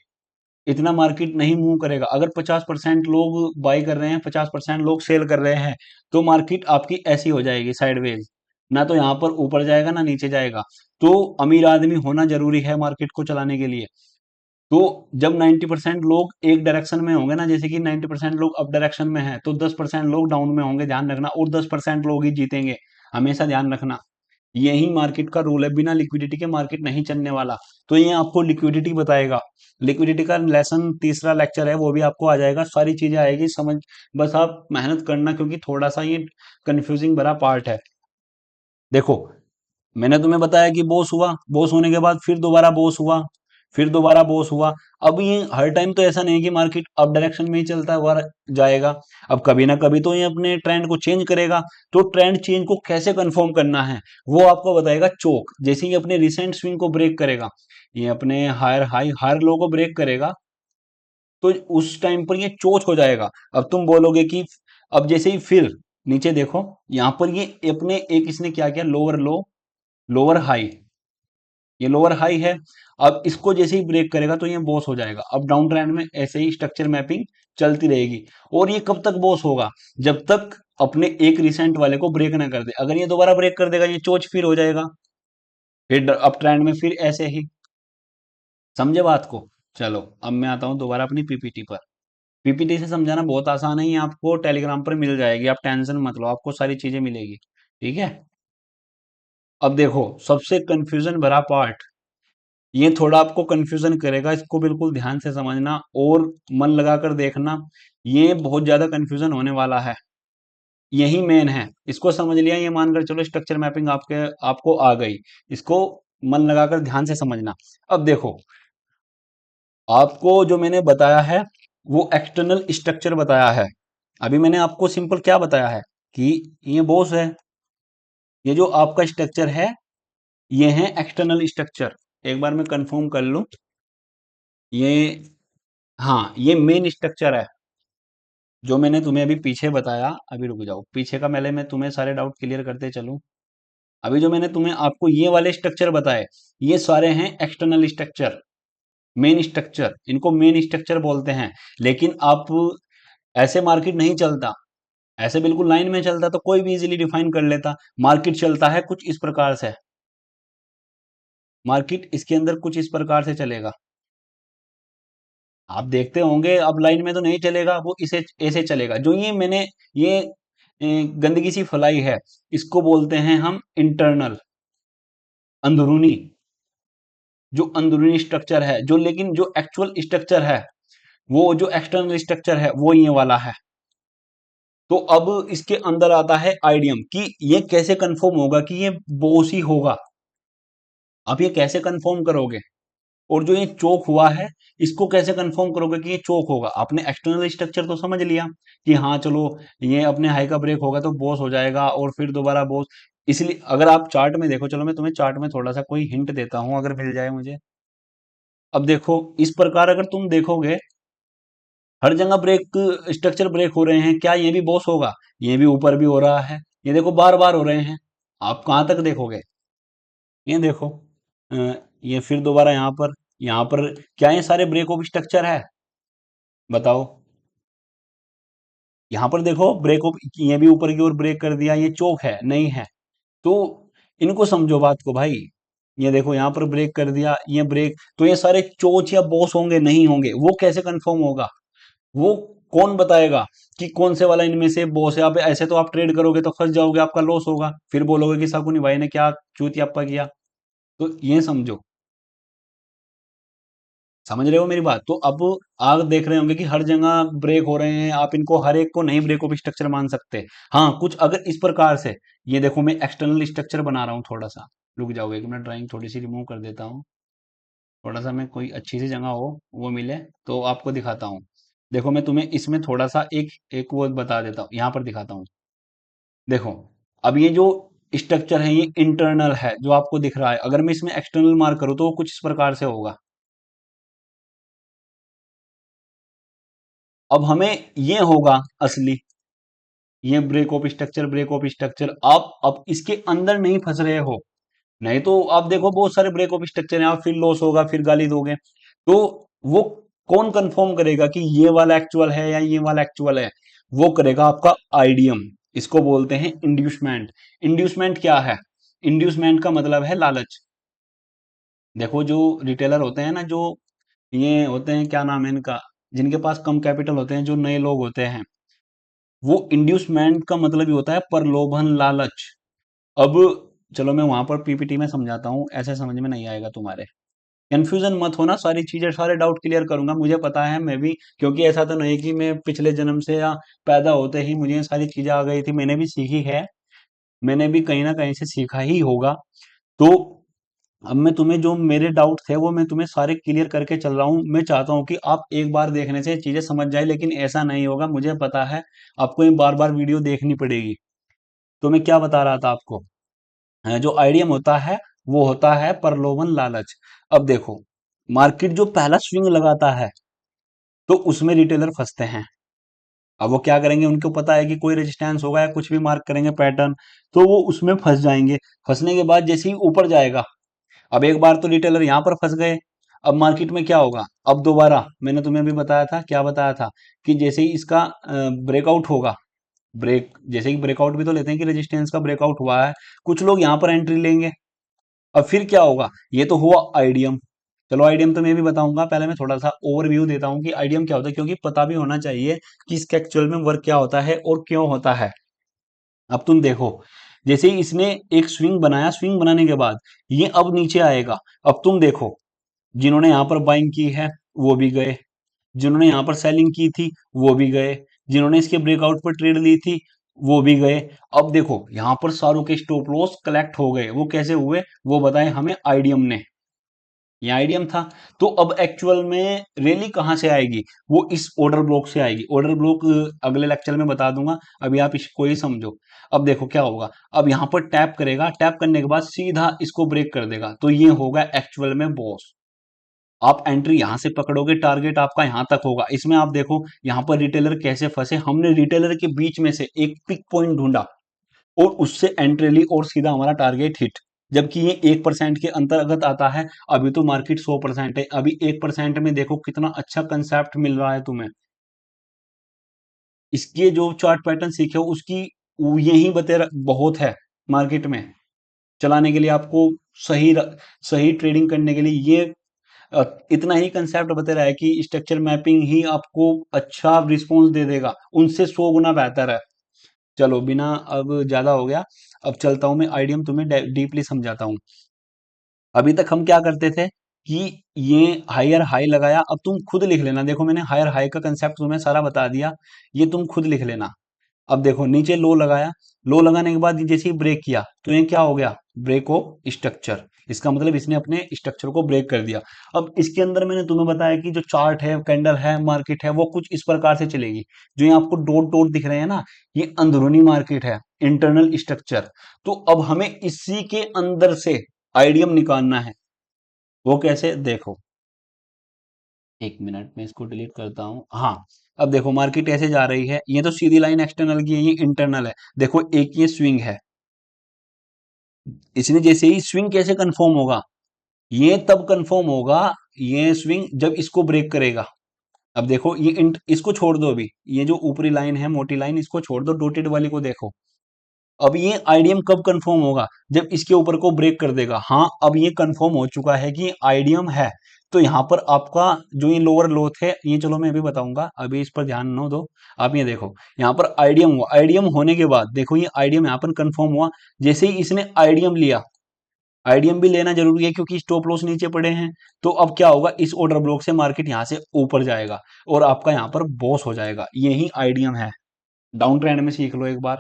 इतना मार्केट नहीं मूव करेगा। अगर 50% लोग बाई कर रहे हैं, 50% लोग सेल कर रहे हैं, तो मार्केट आपकी ऐसी हो जाएगी साइडवेज, ना तो यहाँ पर ऊपर जाएगा ना नीचे जाएगा। तो अमीर आदमी होना जरूरी है मार्केट को चलाने के लिए। तो जब 90% लोग एक डायरेक्शन में होंगे ना, जैसे कि 90% लोग अप डायरेक्शन में हैं, तो 10% लोग डाउन में होंगे, ध्यान रखना, और 10% लोग ही जीतेंगे, हमेशा ध्यान रखना। यही मार्केट का रूल है, बिना लिक्विडिटी के मार्केट नहीं चलने वाला। तो ये आपको लिक्विडिटी बताएगा, लिक्विडिटी का लेसन तीसरा लेक्चर है, वो भी आपको आ जाएगा, सारी चीजें आएगी समझ। बस आप मेहनत करना, क्योंकि थोड़ा सा ये कंफ्यूजिंग भरा पार्ट है। देखो मैंने तुम्हें बताया कि बॉस हुआ, बॉस होने के बाद फिर दोबारा बॉस हुआ, फिर दोबारा बॉस हुआ। अब ये हर टाइम तो ऐसा नहीं है कि मार्केट अप डायरेक्शन में ही चलता हुआ जाएगा, अब कभी ना कभी तो ये अपने ट्रेंड को चेंज करेगा। तो ट्रेंड चेंज को कैसे कंफर्म करना है, वो आपको बताएगा चोक। जैसे ही अपने रिसेंट स्विंग को ब्रेक करेगा, ये अपने हायर हाई हायर लो को ब्रेक करेगा, तो उस टाइम पर ये चोच हो जाएगा। अब तुम बोलोगे कि अब जैसे ही फिर नीचे देखो, यहां पर ये अपने एक इसने क्या किया, लोअर लो लोअर हाई, ये लोअर हाई है। अब इसको जैसे ही ब्रेक करेगा तो ये बॉस हो जाएगा। अब डाउन ट्रेंड में ऐसे ही स्ट्रक्चर मैपिंग चलती रहेगी। और ये कब तक बॉस होगा, जब तक अपने एक रिसेंट वाले को ब्रेक ना कर दे। अगर ये दोबारा ब्रेक कर देगा, ये चोच फिर हो जाएगा, फिर अप ट्रेंड में फिर ऐसे ही। समझे बात को? चलो अब मैं आता हूं दोबारा अपनी पीपीटी पर। पीपीटी से समझाना बहुत आसान है, ये आपको टेलीग्राम पर मिल जाएगी, आप टेंशन मत लो, आपको सारी चीजें मिलेगी। ठीक है। अब देखो सबसे कंफ्यूजन भरा पार्ट, ये थोड़ा आपको कंफ्यूजन करेगा, इसको बिल्कुल ध्यान से समझना और मन लगाकर देखना। ये बहुत ज्यादा कंफ्यूजन होने वाला है, यही मेन है। इसको समझ लिया, ये मानकर चलो स्ट्रक्चर मैपिंग आपके आपको आ गई। इसको मन लगाकर ध्यान से समझना। अब देखो, आपको जो मैंने बताया है वो एक्सटर्नल स्ट्रक्चर बताया है। अभी मैंने आपको सिंपल क्या बताया है कि ये बॉस है, ये जो आपका स्ट्रक्चर है ये है एक्सटर्नल स्ट्रक्चर। एक बार मैं कंफर्म कर लूं, ये, हाँ ये मेन स्ट्रक्चर है जो मैंने तुम्हें अभी पीछे बताया। अभी रुक जाओ, पीछे का पहले मैं तुम्हें सारे डाउट क्लियर करते चलूं। अभी जो मैंने तुम्हें आपको ये वाले स्ट्रक्चर बताए, ये सारे हैं एक्सटर्नल स्ट्रक्चर। मेन स्ट्रक्चर, इनको मेन स्ट्रक्चर बोलते हैं। लेकिन आप ऐसे मार्केट नहीं चलता, ऐसे बिल्कुल लाइन में चलता तो कोई भी इजीली डिफाइन कर लेता। मार्केट चलता है कुछ इस प्रकार से, मार्केट इसके अंदर कुछ इस प्रकार से चलेगा। आप देखते होंगे, अब लाइन में तो नहीं चलेगा, वो इसे ऐसे चलेगा। जो ये मैंने ये गंदगी सी फैलाई है, इसको बोलते हैं हम इंटरनल, अंदरूनी। जो अंदरूनी स्ट्रक्चर है, जो लेकिन जो एक्चुअल स्ट्रक्चर है, वो जो एक्सटर्नल स्ट्रक्चर है वो ये वाला है। तो अब इसके अंदर आता है आइडियम कि ये कैसे कंफर्म होगा कि ये बोस ही होगा। आप ये कैसे कंफर्म करोगे? और जो ये चोक हुआ है, इसको कैसे कंफर्म करोगे कि ये चोक होगा? आपने एक्सटर्नल स्ट्रक्चर तो समझ लिया कि हाँ चलो, ये अपने हाई का ब्रेक होगा तो बॉस हो जाएगा और फिर दोबारा बॉस। इसलिए अगर आप चार्ट में देखो, चलो मैं तुम्हें चार्ट में थोड़ा सा कोई हिंट देता हूं अगर मिल जाए मुझे। अब देखो इस प्रकार अगर तुम देखोगे, हर जगह ब्रेक, स्ट्रक्चर ब्रेक हो रहे हैं, क्या ये भी बॉस होगा? ये भी ऊपर भी हो रहा है, ये देखो बार बार हो रहे हैं। आप कहां तक देखोगे? ये देखो, अ, ये फिर दोबारा यहाँ पर क्या ये सारे ब्रेक ऑफ स्ट्रक्चर है? बताओ। यहाँ पर देखो ब्रेक ऑफ, ये भी ऊपर की ओर ब्रेक कर दिया, ये चोक है नहीं है? तो इनको समझो बात को भाई। ये देखो यहाँ पर ब्रेक कर दिया, ये ब्रेक, तो ये सारे चोच या बॉस होंगे? नहीं होंगे। वो कैसे कंफर्म होगा? वो कौन बताएगा कि कौन से वाला इनमें से बॉस है? आप ऐसे तो आप ट्रेड करोगे तो फंस जाओगे, आपका लॉस होगा, फिर बोलोगे कि शकुनी भाई ने क्या चूतियाप्पा किया। तो ये समझो, समझ रहे हो मेरी बात? तो अब आप देख रहे होंगे कि हर जगह ब्रेक हो रहे हैं, आप इनको हर एक को नहीं ब्रेक ऑफ स्ट्रक्चर मान सकते। हाँ कुछ अगर इस प्रकार से, ये देखो मैं एक्सटर्नल स्ट्रक्चर बना रहा हूँ थोड़ा सा। रुक जाओ एक मिनट, ड्राइंग थोड़ी सी रिमूव कर देता हूँ, थोड़ा सा मैं कोई अच्छी सी जगह हो वो मिले तो आपको दिखाता हूँ। देखो मैं तुम्हें इसमें थोड़ा सा एक एक वो बता देता हूँ, यहाँ पर दिखाता हूँ। देखो, अब ये जो स्ट्रक्चर है ये इंटरनल है जो आपको दिख रहा है, अगर मैं इसमें एक्सटर्नल मार्क करूँ तो वो कुछ इस प्रकार से होगा। अब हमें ये होगा असली, ये break of structure, break of structure. आप अब इसके अंदर नहीं फंस रहे हो, नहीं तो आप देखो बहुत सारे ब्रेक ऑफ स्ट्रक्चर हैं, आप फिर लॉस होगा, फिर गाली दोगे। तो वो कौन कंफर्म करेगा कि ये वाला एक्चुअल है या ये वाला एक्चुअल है? वो करेगा आपका आइडियम। इसको बोलते हैं इंड्यूसमेंट। इंड्यूसमेंट क्या है? इंड्यूसमेंट का मतलब है लालच। देखो जो रिटेलर होते हैं ना, जो ये होते हैं, क्या नाम है इनका, जिनके पास कम कैपिटल होते हैं, जो नए लोग होते हैं, वो इंड्यूसमेंट का मतलब ही होता है प्रलोभन, लालच। अब चलो मैं वहां पर पीपीटी में समझाता हूँ, ऐसे समझ में नहीं आएगा तुम्हारे। कंफ्यूजन मत होना, सारी चीजें सारे डाउट क्लियर करूंगा, मुझे पता है मैं भी, क्योंकि ऐसा तो नहीं कि मैं पिछले जन्म से या पैदा होते ही मुझे ये सारी चीजें आ गई थी, मैंने भी सीखी है, मैंने भी कहीं ना कहीं से सीखा ही होगा। तो अब मैं तुम्हें जो मेरे डाउट थे वो मैं तुम्हें सारे क्लियर करके चल रहा हूँ। मैं चाहता हूँ कि आप एक बार देखने से चीजें समझ जाए, लेकिन ऐसा नहीं होगा, मुझे पता है आपको ये बार बार वीडियो देखनी पड़ेगी। तो मैं क्या बता रहा था आपको, जो आइडियम होता है वो होता है प्रलोभन, लालच। अब देखो, मार्केट जो पहला स्विंग लगाता है तो उसमें रिटेलर फंसते हैं। अब वो क्या करेंगे, उनको पता है कि कोई रेजिस्टेंस होगा या कुछ भी मार्क करेंगे पैटर्न, तो वो उसमें फंस जाएंगे। फंसने के बाद जैसे ही ऊपर जाएगा, अब एक बार तो रिटेलर यहाँ पर फंस गए, अब मार्केट में क्या होगा? अब दोबारा मैंने तुम्हें भी बताया था, क्या बताया था, कि जैसे ही इसका ब्रेकआउट होगा, ब्रेक जैसे कि ब्रेकआउट भी तो लेते हैं कि रेजिस्टेंस का ब्रेकआउट हुआ है, कुछ लोग यहाँ पर एंट्री लेंगे। अब फिर क्या होगा? ये तो हुआ आइडियम। चलो आइडियम तो मैं भी बताऊंगा, पहले मैं थोड़ा सा ओवरव्यू देता हूँ कि आइडियम क्या होता है, क्योंकि पता भी होना चाहिए कि इसका एक्चुअल में वर्क क्या होता है और क्यों होता है। अब तुम देखो, जैसे ही इसने एक स्विंग बनाया, स्विंग बनाने के बाद ये अब नीचे आएगा। अब तुम देखो, जिन्होंने यहाँ पर बाइंग की है वो भी गए, जिन्होंने यहाँ पर सेलिंग की थी वो भी गए, जिन्होंने इसके ब्रेकआउट पर ट्रेड ली थी वो भी गए। अब देखो यहाँ पर सारों के स्टॉप लॉस कलेक्ट हो गए। वो कैसे हुए वो बताए हमें आईडीएम ने, ये आईडीएम था। तो अब एक्चुअल में रैली कहाँ से आएगी, वो इस ऑर्डर ब्लॉक से आएगी। ऑर्डर ब्लॉक अगले लेक्चर में बता दूंगा, अभी आप इसको ही समझो। अब देखो क्या होगा, अब यहाँ पर टैप करेगा, टैप करने के बाद सीधा इसको ब्रेक कर देगा, तो ये होगा एक्चुअल में बॉस। आप एंट्री यहां से पकड़ोगे, टारगेट आपका यहां तक होगा। इसमें आप देखो यहाँ पर रिटेलर कैसे फंसे, हमने रिटेलर के बीच में से एक पिक पॉइंट ढूंढा और उससे एंट्री ली और सीधा हमारा टारगेट हिट। जबकि ये 1% के अंतर्गत आता है। अभी तो मार्केट 100% है, अभी 1% में देखो कितना अच्छा कंसेप्ट मिल रहा है तुम्हें। इसके जो चार्ट पैटर्न सीखे हो उसकी यही बते बहुत है मार्केट में चलाने के लिए। आपको सही सही ट्रेडिंग करने के लिए ये इतना ही कंसेप्ट बता रहा है कि स्ट्रक्चर मैपिंग ही आपको अच्छा रिस्पॉन्स दे देगा, उनसे 100 गुना बेहतर है। चलो बिना अब ज्यादा हो गया, अब चलता हूं मैं आईडीएम तुम्हें डीपली समझाता हूँ। अभी तक हम क्या करते थे कि ये हायर हाई लगाया, अब तुम खुद लिख लेना। देखो मैंने हायर हाई का कंसेप्ट तुम्हें सारा बता दिया, ये तुम खुद लिख लेना। अब देखो नीचे लो लगाया, लो लगाने के बाद जैसे ही ब्रेक किया तो ये क्या हो गया, ब्रेक ऑफ स्ट्रक्चर। इसका मतलब इसने अपने स्ट्रक्चर को ब्रेक कर दिया। अब इसके अंदर मैंने तुम्हें बताया कि जो चार्ट है, कैंडल है, मार्केट है, वो कुछ इस प्रकार से चलेगी। जो ये आपको डॉट डॉट दिख रहे हैं ना, ये अंदरूनी मार्केट है, इंटरनल स्ट्रक्चर। तो अब हमें इसी के अंदर से आइडियम निकालना है। वो कैसे, देखो एक मिनट में इसको डिलीट करता हूं। हाँ, अब देखो मार्केट ऐसे जा रही है, ये तो सीधी लाइन एक्सटर्नल की है, ये इंटरनल है। देखो एक ये स्विंग है, इसने जैसे ही स्विंग कैसे कंफर्म होगा, ये तब कंफर्म होगा ये स्विंग जब इसको ब्रेक करेगा। अब देखो ये इसको छोड़ दो, अभी ये जो ऊपरी लाइन है मोटी लाइन इसको छोड़ दो, डॉटेड वाली को देखो। अब ये आईडीएम कब कंफर्म होगा, जब इसके ऊपर को ब्रेक कर देगा। हाँ अब ये कंफर्म हो चुका है कि आईडीएम है। तो यहाँ पर आपका जो ये लोअर लो थे, ये चलो मैं अभी बताऊंगा, अभी इस पर ध्यान न दो। आप ये देखो यहाँ पर आईडीएम हुआ, आईडीएम होने के बाद देखो ये आईडीएम यहाँ पर कंफर्म हुआ। जैसे ही इसने आईडीएम लिया, आईडीएम भी लेना जरूरी है क्योंकि स्टॉप लॉस नीचे पड़े हैं। तो अब क्या होगा, इस ऑर्डर ब्लॉक से मार्केट यहाँ से ऊपर जाएगा और आपका यहाँ पर बॉस हो जाएगा। यही आईडीएम है, डाउन ट्रेंड में सीख लो एक बार।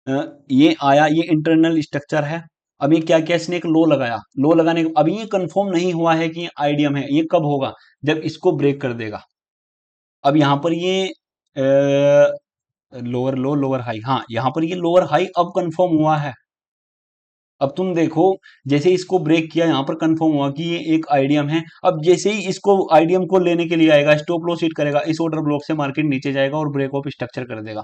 ये आया, ये इंटरनल स्ट्रक्चर है। अब ये क्या किया, इसने एक लो लगाया, लो लगाने के अभी ये कंफर्म नहीं हुआ है कि ये आईडीएम है। ये कब होगा, जब इसको ब्रेक कर देगा। अब यहाँ पर ये लोअर लो लोअर हाई, हाँ यहाँ पर ये लोअर हाई अब कंफर्म हुआ है। अब तुम देखो जैसे इसको ब्रेक किया, यहाँ पर कंफर्म हुआ कि ये एक आईडीएम है। अब जैसे ही इसको आईडीएम को लेने के लिए आएगा, स्टॉप लॉस हिट करेगा, इस ऑर्डर ब्लॉक से मार्केट नीचे जाएगा और ब्रेक ऑफ स्ट्रक्चर कर देगा।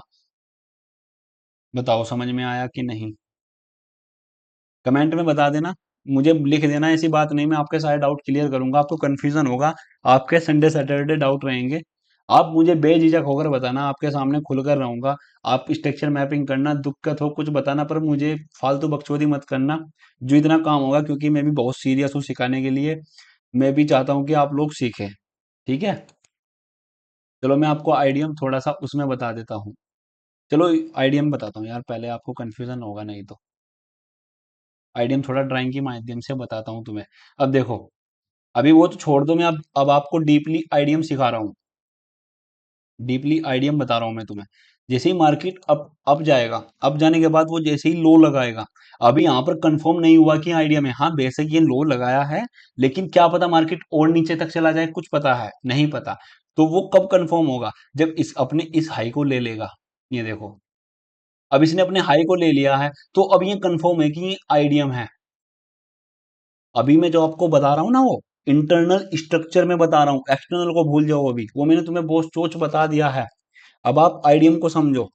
बताओ समझ में आया कि नहीं, कमेंट में बता देना, मुझे लिख देना। ऐसी बात नहीं, मैं आपके सारे डाउट क्लियर करूंगा। आपको कंफ्यूजन होगा, आपके संडे सैटरडे डाउट रहेंगे, आप मुझे बेझिझक होकर बताना, आपके सामने खुलकर रहूंगा। आप स्ट्रक्चर मैपिंग करना, दिक्कत हो कुछ बताना, पर मुझे फालतू बकचोदी मत करना। जो इतना काम होगा, क्योंकि मैं भी बहुत सीरियस हूँ सिखाने के लिए, मैं भी चाहता हूँ कि आप लोग सीखें। ठीक है, चलो मैं आपको आइडियम थोड़ा सा उसमें बता देता हूँ। चलो आइडियम बताता हूँ यार, पहले आपको कंफ्यूजन होगा नहीं तो। आइडियम थोड़ा ड्राइंग के माध्यम से बताता हूँ तुम्हें। अब देखो, अभी वो तो छोड़ दो, मैं अब आपको डीपली आइडियम सिखा रहा हूँ, डीपली आइडियम बता रहा हूँ मैं तुम्हें। जैसे ही मार्केट अप जाएगा, अप जाने के बाद वो जैसे ही लो लगाएगा, अभी यहाँ पर कंफर्म नहीं हुआ कि आइडियम है। हाँ बेशक ये लो लगाया है, लेकिन क्या पता मार्केट और नीचे तक चला जाए, कुछ पता है नहीं पता। तो वो कब कंफर्म होगा, जब इस अपने इस हाई को ले लेगा। ये देखो अब इसने अपने हाई को ले लिया है, तो अब ये कंफर्म है कि ये आइडियम है। अभी मैं जो आपको बता रहा हूँ ना, वो इंटरनल स्ट्रक्चर में बता रहा हूँ, एक्सटर्नल को भूल जाओ। अभी वो मैंने तुम्हें बहुत सोच बता दिया है। अब आप आईडीएम को समझो।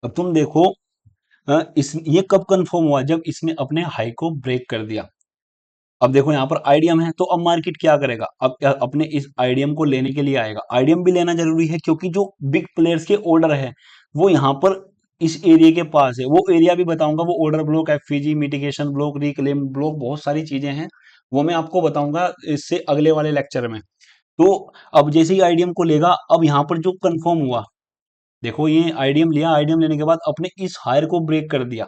अब तुम देखो, इस ये कब कंफर्म हुआ, जब इसने अपने हाई को ब्रेक कर दिया। अब देखो यहाँ पर आईडीएम है, तो अब मार्केट क्या करेगा, अब अपने इस आईडीएम को लेने के लिए आएगा। आईडीएम भी लेना जरूरी है क्योंकि जो बिग प्लेयर्स के ऑर्डर है वो यहाँ पर इस एरिया के पास है। वो एरिया भी बताऊंगा, वो order block, FPG, mitigation block, reclaim block, बहुत सारी चीजें हैं, वो मैं आपको बताऊंगा इससे अगले वाले लेक्चर में। तो अब जैसे ही आईडीएम को लेगा, अब यहाँ पर जो कंफर्म हुआ, देखो ये आईडीएम लिया, आईडीएम लेने के बाद अपने इस हायर को ब्रेक कर दिया।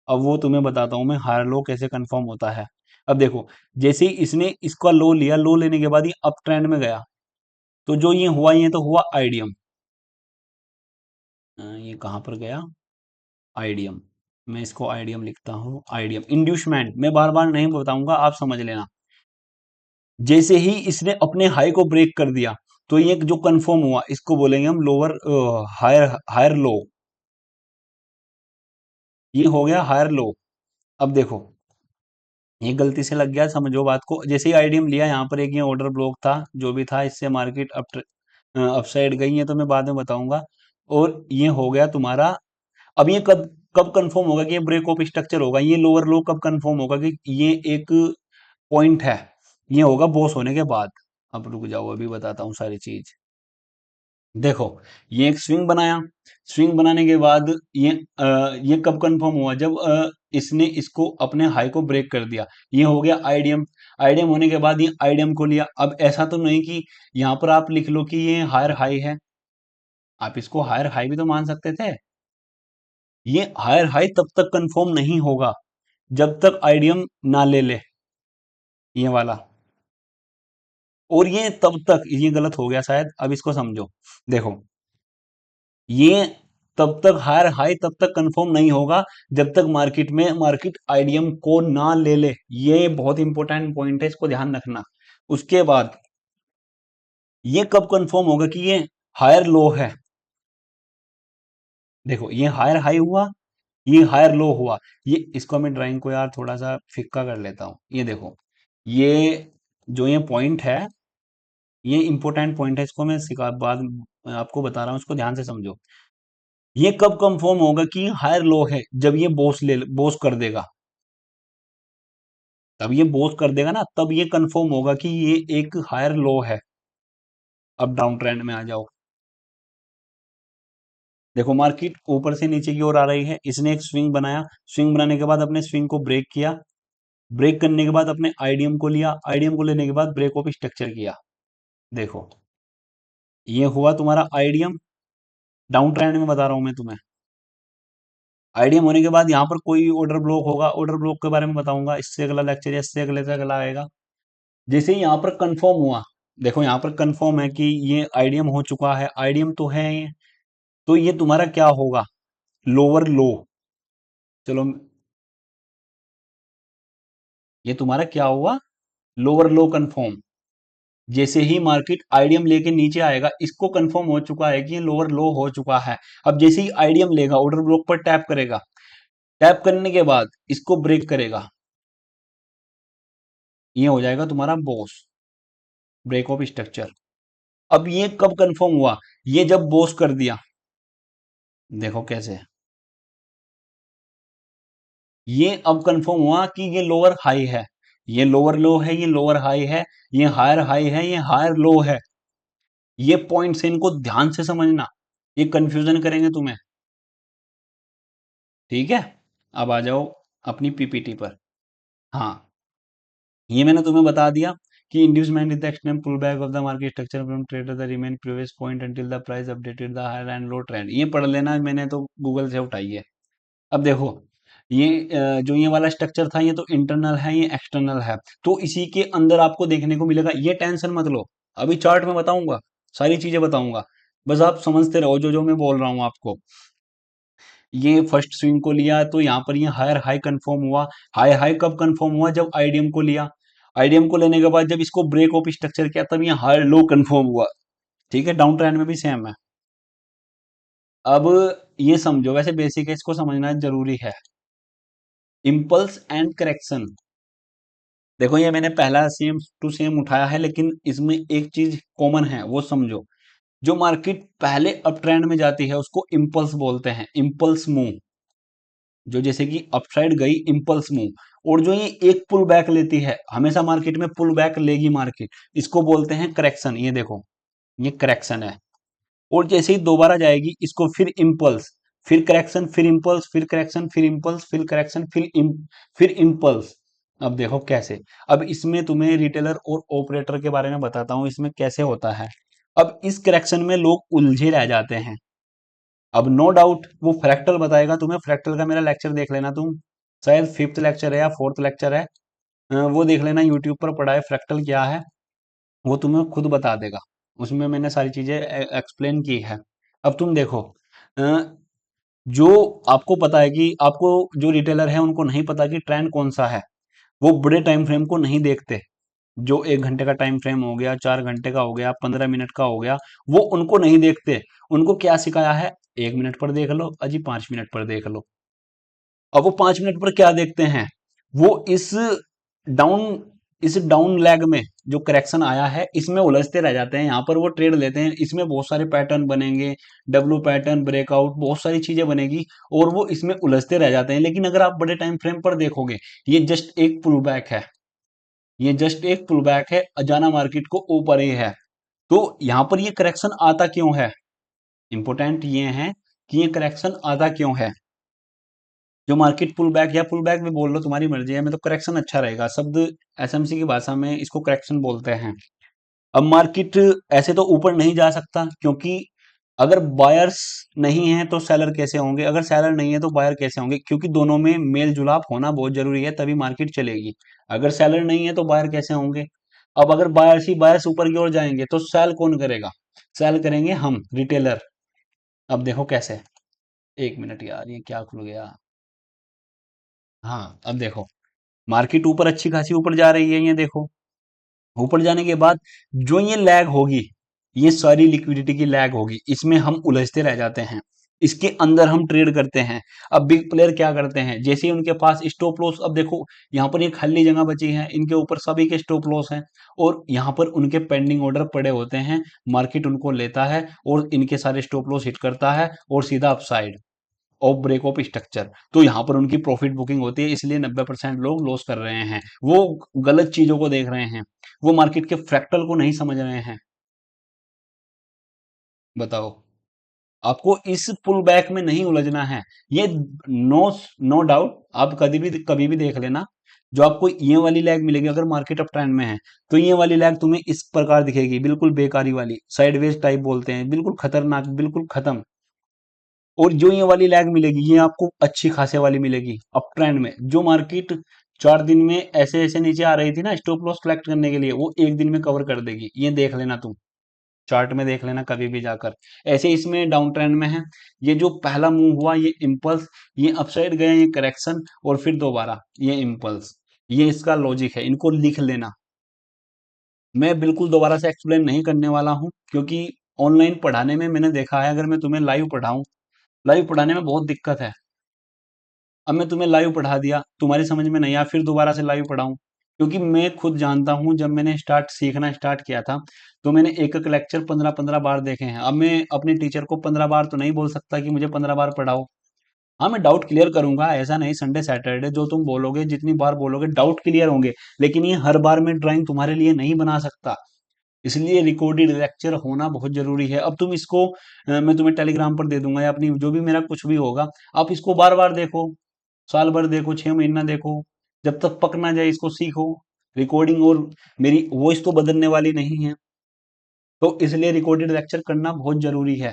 अब वो तुम्हें बताता हूं मैं हायर लो कैसे कंफर्म होता है। अब देखो, जैसे ही इसने इसका लो लिया, लो लेने के बाद ये अप ट्रेंड में गया, तो जो ये हुआ, ये तो हुआ आईडीएम। ये कहां पर गया, आईडीएम। मैं इसको आईडीएम लिखता हूँ, आईडीएम इंड्यूसमेंट, मैं बार बार नहीं बताऊंगा, आप समझ लेना। जैसे ही इसने अपने हाई को ब्रेक कर दिया, तो ये जो कंफर्म हुआ, इसको बोलेंगे हम लोअर, हायर हायर लो। ये हो गया हायर लो। अब देखो, ये गलती से लग गया, समझो बात को। जैसे ही आईडीएम लिया, यहाँ पर एक ये ऑर्डर ब्लॉक था जो भी था, इससे मार्केट अपसाइड गई है, तो मैं बाद में बताऊंगा। और ये हो गया तुम्हारा। अब ये कब कब कंफर्म होगा कि ये ब्रेक ऑफ स्ट्रक्चर होगा, ये लोअर लो कब कंफर्म होगा कि ये एक पॉइंट है, ये होगा बॉस होने के बाद। अब रुक जाओ, अभी बताता हूँ सारी चीज। देखो, ये एक स्विंग बनाया, स्विंग बनाने के बाद ये कब कंफर्म हुआ, जब इसने इसको अपने हाई को ब्रेक कर दिया। ये हो गया आईडीएम। आईडीएम होने के बाद ये आईडीएम को लिया। अब ऐसा तो नहीं कि यहाँ पर आप लिख लो कि ये हायर हाई है, आप इसको हायर हाई भी तो मान सकते थे। ये हायर हाई तब तक कंफर्म नहीं होगा जब तक आईडीएम ना ले ले, ये वाला। और ये तब तक, ये गलत हो गया शायद, अब इसको समझो। देखो, ये तब तक हायर हाई तब तक कंफर्म नहीं होगा जब तक मार्केट आईडीएम को ना ले ले। ये बहुत इंपॉर्टेंट पॉइंट है, इसको ध्यान रखना। उसके बाद ये कब कंफर्म होगा कि ये हायर लो है। देखो, ये हायर हाई हुआ, ये हायर लो हुआ। ये इसको मैं ड्राइंग को यार थोड़ा सा फिक्का कर लेता हूं। ये देखो, ये जो ये पॉइंट है, ये इंपॉर्टेंट पॉइंट है, इसको मैं सिखा बाद में आपको बता रहा हूँ, इसको ध्यान से समझो। ये कब कंफर्म होगा कि हायर लो है, जब ये बॉस कर देगा। तब ये बॉस कर देगा ना, तब ये कंफर्म होगा कि ये एक हायर लो है। अब डाउन ट्रेंड में आ जाओ। देखो, मार्केट ऊपर से नीचे की ओर आ रही है, इसने एक स्विंग बनाया, स्विंग बनाने के बाद अपने स्विंग को ब्रेक किया, ब्रेक करने के बाद अपने आईडीएम को लिया, आईडीएम को लेने के बाद ब्रेक ऑफ स्ट्रक्चर किया। देखो, ये हुआ तुम्हारा आईडीएम। डाउन ट्रेंड में बता रहा हूं मैं तुम्हें। आईडीएम होने के बाद यहाँ पर कोई ऑर्डर ब्लॉक होगा, ऑर्डर ब्लॉक के बारे में बताऊंगा, इससे अगला लेक्चर या इससे अगले से अगला आएगा। जैसे ही यहाँ पर कंफर्म हुआ, देखो यहाँ पर कंफर्म है कि ये आईडीएम हो चुका है, आईडीएम तो है ये, तो ये तुम्हारा क्या होगा, लोअर लो। चलो, ये तुम्हारा क्या हुआ, लोअर लो कंफर्म। जैसे ही मार्केट आईडीएम लेके नीचे आएगा, इसको कंफर्म हो चुका है कि ये लोअर लो हो चुका है। अब जैसे ही आईडीएम लेगा, ऑर्डर ब्लॉक पर टैप करेगा, टैप करने के बाद इसको ब्रेक करेगा, ये हो जाएगा तुम्हारा बॉस, ब्रेक ऑफ स्ट्रक्चर। अब ये कब कंफर्म हुआ, ये जब बॉस कर दिया। देखो कैसे, ये अब कंफर्म हुआ कि ये लोअर हाई है, ये लोअर लो है, ये लोअर हाई है, ये हायर हाई है, ये हायर लो है। ये पॉइंट्स इनको ध्यान से समझना, ये कंफ्यूजन करेंगे तुम्हें। ठीक है, अब आ जाओ अपनी पीपीटी पर। हाँ, ये मैंने तुम्हें बता दिया कि inducement is the extreme pull back of the market structure from trader the remain previous point until the price updated the higher and low trend. ये पढ़ लेना, मैंने तो गूगल से उठाई है। अब देखो, ये जो ये वाला स्ट्रक्चर था, ये तो इंटरनल है, ये एक्सटर्नल है, तो इसी के अंदर आपको देखने को मिलेगा। ये टेंशन मत लो, अभी चार्ट में बताऊंगा, सारी चीजें बताऊंगा, बस आप समझते रहो जो जो मैं बोल रहा हूँ आपको। ये फर्स्ट स्विंग को लिया, तो यहाँ पर ये हायर हाई कंफर्म हुआ। हाई हाई कब कंफर्म हुआ, जब आईडीएम को लिया, आईडीएम को लेने के बाद जब इसको ब्रेक ऑफ स्ट्रक्चर किया, तब ये हायर लो कंफर्म हुआ। ठीक है, डाउन ट्रेंड में भी सेम है। अब ये समझो, वैसे बेसिक है, इसको समझना जरूरी है। Impulse and correction. देखो, ये मैंने पहला सेम टू सेम उठाया है, लेकिन इसमें एक चीज कॉमन है, वो समझो। जो मार्केट पहले अप ट्रेंड में जाती है, उसको इम्पल्स बोलते हैं, इम्पल्स मूव। जो जैसे कि अपसाइड गई, इम्पल्स मूव। और जो ये एक पुल बैक लेती है, हमेशा मार्केट में पुल बैक लेगी मार्केट, इसको बोलते हैं करेक्शन। ये देखो, ये करेक्शन है। और जैसे ही दोबारा जाएगी, इसको फिर इम्पल्स, फिर करेक्शन, फिर इम्पल्स, फिर करेक्शन, फिर इम्पल्स, फिर करेक्शन, फिर इम्पल्स। अब देखो कैसे। अब इसमें तुम्हें रिटेलर और ऑपरेटर के बारे में बताता हूं, इसमें कैसे होता है। अब इस करेक्शन में लोग उलझे रह जाते हैं। अब नो डाउट वो फ्रैक्टल बताएगा तुम्हें। फ्रैक्टल का मेरा लेक्चर देख लेना तुम, शायद फिफ्थ लेक्चर है या फोर्थ लेक्चर है, वो देख लेना, यूट्यूब पर पढ़ा है फ्रैक्टल क्या है, वो तुम्हें खुद बता देगा। उसमें मैंने सारी चीजें एक्सप्लेन की है। अब तुम देखो, अ, जो आपको पता है कि आपको, जो रिटेलर है उनको नहीं पता कि ट्रेंड कौन सा है, वो बड़े टाइम फ्रेम को नहीं देखते। जो 1 घंटे का टाइम फ्रेम हो गया, 4 घंटे का हो गया, 15 मिनट का हो गया, वो उनको नहीं देखते। उनको क्या सिखाया है, 1 मिनट पर देख लो अजी, 5 मिनट पर देख लो। अब वो 5 मिनट पर क्या देखते हैं, वो डाउन इस डाउन लेग में जो करेक्शन आया है इसमें उलझते रह जाते हैं। यहाँ पर वो ट्रेड लेते हैं, इसमें बहुत सारे पैटर्न बनेंगे, डब्लू पैटर्न, ब्रेकआउट, बहुत सारी चीजें बनेगी, और वो इसमें उलझते रह जाते हैं। लेकिन अगर आप बड़े टाइम फ्रेम पर देखोगे, ये जस्ट एक पुल बैक है, ये जस्ट एक पुल बैक है, अजाना मार्केट को ऊपर ही है। तो यहाँ पर ये करेक्शन आता क्यों है, इंपॉर्टेंट ये है कि ये करेक्शन आता क्यों है। जो मार्केट पुल बैक या पुल बैक भी बोल लो, तुम्हारी मर्जी है, मैं तो करेक्शन अच्छा रहेगा शब्द, एसएमसी की भाषा में इसको करेक्शन बोलते हैं। अब मार्केट ऐसे तो ऊपर नहीं जा सकता, क्योंकि अगर बायर्स नहीं है तो सेलर कैसे होंगे, अगर सेलर नहीं है तो बायर कैसे होंगे, क्योंकि दोनों में मेल जुलाप होना बहुत जरूरी है, तभी मार्केट चलेगी। अगर सेलर नहीं है तो बायर कैसे होंगे। अब अगर बायर्स ही बायर्स ऊपर की ओर जाएंगे तो सेल कौन करेगा, सेल करेंगे हम रिटेलर। अब देखो कैसे, 1 मिनट यार, ये क्या खुल गया। हाँ अब देखो, मार्केट ऊपर अच्छी खासी ऊपर जा रही है, ये देखो। ऊपर जाने के बाद जो ये लैग होगी, ये सारी लिक्विडिटी की लैग होगी, इसमें हम उलझते रह जाते हैं, इसके अंदर हम ट्रेड करते हैं। अब बिग प्लेयर क्या करते हैं, जैसे ही उनके पास स्टॉप लॉस, अब देखो यहाँ पर ये खाली जगह बची है, इनके ऊपर सभी के स्टॉप लॉस हैं, और यहाँ पर उनके पेंडिंग ऑर्डर पड़े होते हैं, मार्केट उनको लेता है और इनके सारे स्टॉप लॉस हिट करता है और सीधा upside of break of structure, तो यहाँ पर उनकी प्रॉफिट बुकिंग होती है, इसलिए 90% लोग लॉस कर रहे हैं। वो गलत चीजों को देख रहे हैं, वो मार्केट के फ्रैक्टल को नहीं समझ रहे हैं। बताओ, आपको इस पुल बैक में नहीं उलझना है। ये नो नो डाउट, आप कभी भी देख लेना, जो आपको ये वाली लैग मिलेगी अगर मार्केट अप ट्रेंड में है, तो ये वाली लैग तुम्हें इस प्रकार दिखेगी, बिल्कुल बेकारी वाली, साइडवेज टाइप बोलते हैं, बिल्कुल खतरनाक, बिल्कुल खत्म। और जो ये वाली लैग मिलेगी, ये आपको अच्छी खासे वाली मिलेगी अप ट्रेंड में। जो मार्केट 4 दिन में ऐसे ऐसे नीचे आ रही थी ना स्टॉप लॉस कलेक्ट करने के लिए, वो 1 दिन में कवर कर देगी, ये देख लेना तुम, चार्ट में देख लेना कभी भी जाकर। ऐसे इसमें डाउन ट्रेंड में है, ये जो पहला मूव हुआ ये इम्पल्स, ये अपसाइड गए, ये करेक्शन, और फिर दोबारा ये इम्पल्स, ये इसका लॉजिक है, इनको लिख लेना। मैं बिल्कुल दोबारा से एक्सप्लेन नहीं करने वाला हूँ, क्योंकि ऑनलाइन पढ़ाने में मैंने देखा है, अगर मैं तुम्हें लाइव पढ़ाऊं, लाइव पढ़ाने में बहुत दिक्कत है। अब मैं तुम्हें लाइव पढ़ा दिया, तुम्हारी समझ में नहीं आया, फिर दोबारा से लाइव पढ़ाऊं, क्योंकि मैं खुद जानता हूं, जब मैंने सीखना स्टार्ट किया था, तो मैंने एक एक लेक्चर 15-15 बार देखे हैं। अब मैं अपने टीचर को 15 बार तो नहीं बोल सकता कि मुझे 15 बार पढ़ाओ। हाँ, मैं डाउट क्लियर करूंगा, ऐसा नहीं, संडे सैटरडे जो तुम बोलोगे, जितनी बार बोलोगे डाउट क्लियर होंगे, लेकिन ये हर बार मैं ड्राइंग तुम्हारे लिए नहीं बना सकता, इसलिए रिकॉर्डेड लेक्चर होना बहुत जरूरी है। अब तुम इसको मैं तुम्हें टेलीग्राम पर दे दूंगा, या अपनी जो भी मेरा कुछ भी होगा, आप इसको बार बार देखो, साल भर देखो, 6 महीना देखो, जब तक पक ना जाए इसको सीखो। रिकॉर्डिंग और मेरी वॉइस तो बदलने वाली नहीं है, तो इसलिए रिकॉर्डेड लेक्चर करना बहुत जरूरी है।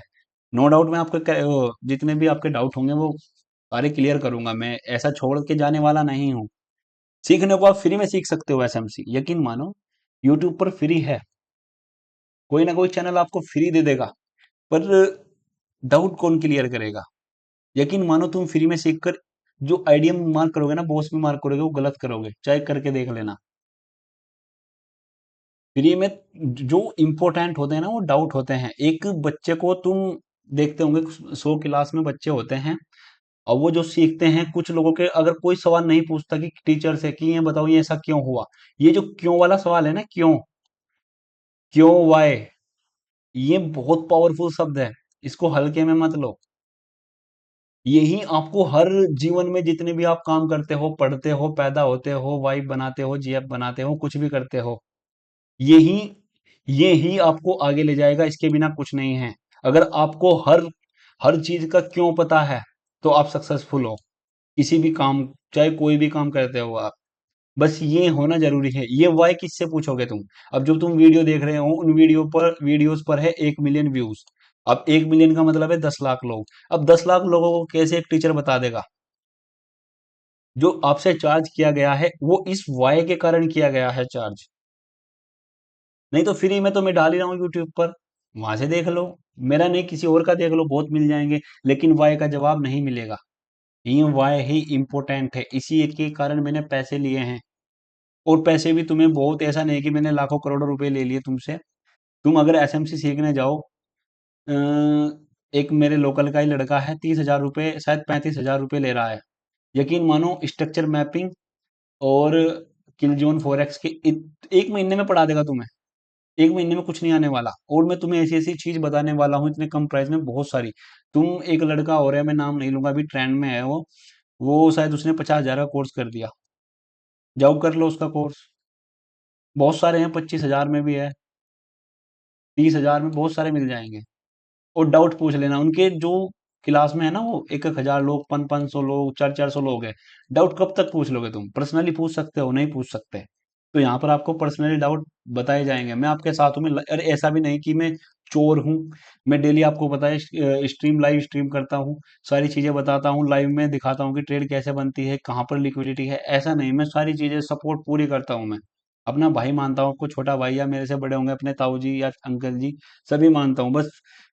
नो डाउट मैं आपके जितने भी आपके डाउट होंगे वो सारे क्लियर करूंगा, मैं ऐसा छोड़ के जाने वाला नहीं हूँ। सीखने को आप फ्री में सीख सकते हो एसएमसी, यकीन मानो, यूट्यूब पर फ्री है, कोई ना कोई चैनल आपको फ्री दे देगा, पर डाउट कौन क्लियर करेगा। यकीन मानो, तुम फ्री में सीखकर जो आइडिया मार्क करोगे ना, बॉस में मार्क करोगे, वो गलत करोगे, चाहे करके देख लेना। फ्री में जो इंपॉर्टेंट होते हैं ना, वो डाउट होते हैं। एक बच्चे को तुम देखते होंगे, 100 क्लास में बच्चे होते हैं, और वो जो सीखते हैं, कुछ लोगों के अगर कोई सवाल नहीं पूछता कि टीचर से कि ये बताओ ये ऐसा क्यों हुआ, ये जो क्यों वाला सवाल है ना, क्यों, क्यों, वाई, ये बहुत पावरफुल शब्द है, इसको हल्के में मत लो। यही आपको हर जीवन में जितने भी आप काम करते हो, पढ़ते हो, पैदा होते हो, वाइफ बनाते हो, जीएफ बनाते हो, कुछ भी करते हो, यही ये ही आपको आगे ले जाएगा, इसके बिना कुछ नहीं है। अगर आपको हर हर चीज का क्यों पता है, तो आप सक्सेसफुल हो किसी भी काम, चाहे कोई भी काम करते हो आप। बस ये होना जरूरी है। ये वाई किससे पूछोगे तुम, अब जो तुम वीडियो देख रहे हो, उन वीडियोस पर है 1 मिलियन व्यूज, अब 1 मिलियन का मतलब है 10 लाख लोग। अब 10 लाख लोगों को कैसे एक टीचर बता देगा? जो आपसे चार्ज किया गया है वो इस वाई के कारण किया गया है चार्ज। नहीं तो फ्री में तो मैं डाल ही रहा हूँ यूट्यूब पर, वहां से देख लो। मेरा नहीं, किसी और का देख लो, बहुत मिल जाएंगे। लेकिन वाई का जवाब नहीं मिलेगा। ये वाई ही इम्पोर्टेंट है, इसी एक के कारण मैंने पैसे लिए हैं। और पैसे भी तुम्हें बहुत, ऐसा नहीं कि मैंने लाखों करोड़ों रुपए ले लिए तुमसे। तुम अगर एसएमसी सीखने जाओ, अ, एक मेरे लोकल का ही लड़का है, 30,000 रुपये, शायद 35,000 रुपये ले रहा है। यकीन मानो, स्ट्रक्चर मैपिंग और किलजोन फॉरेक्स के 1 महीने में पढ़ा देगा तुम्हें। 1 महीने में कुछ नहीं आने वाला। और मैं तुम्हें ऐसी ऐसी चीज बताने वाला हूँ इतने कम प्राइस में, बहुत सारी। तुम, एक लड़का हो रहा है, मैं नाम नहीं लूंगा, अभी ट्रेंड में है वो शायद उसने 50,000 का कोर्स कर दिया। जाओ कर लो उसका कोर्स। बहुत सारे हैं, 25,000 में भी है, 30,000 में बहुत सारे मिल जाएंगे। और डाउट पूछ लेना उनके, जो क्लास में है ना, वो 1,000 लोग, 500 500 लोग, 400 400 लोग हैं। डाउट कब तक पूछ लोगे तुम? पर्सनली पूछ सकते हो? नहीं पूछ सकते। तो यहाँ पर आपको पर्सनली डाउट बताए जाएंगे, मैं आपके साथ हूँ। अरे ऐसा भी नहीं कि मैं चोर हूँ। मैं डेली आपको पता है स्ट्रीम, लाइव स्ट्रीम करता हूँ, सारी चीजें बताता हूँ, लाइव में दिखाता हूँ कि ट्रेड कैसे बनती है, कहाँ पर लिक्विडिटी है। ऐसा नहीं, मैं सारी चीजें सपोर्ट पूरी करता हूँ। मैं अपना भाई मानता हूँ आपको, छोटा भाई या मेरे से बड़े होंगे अपने ताऊ जी या अंकल जी, सभी मानता हूँ। बस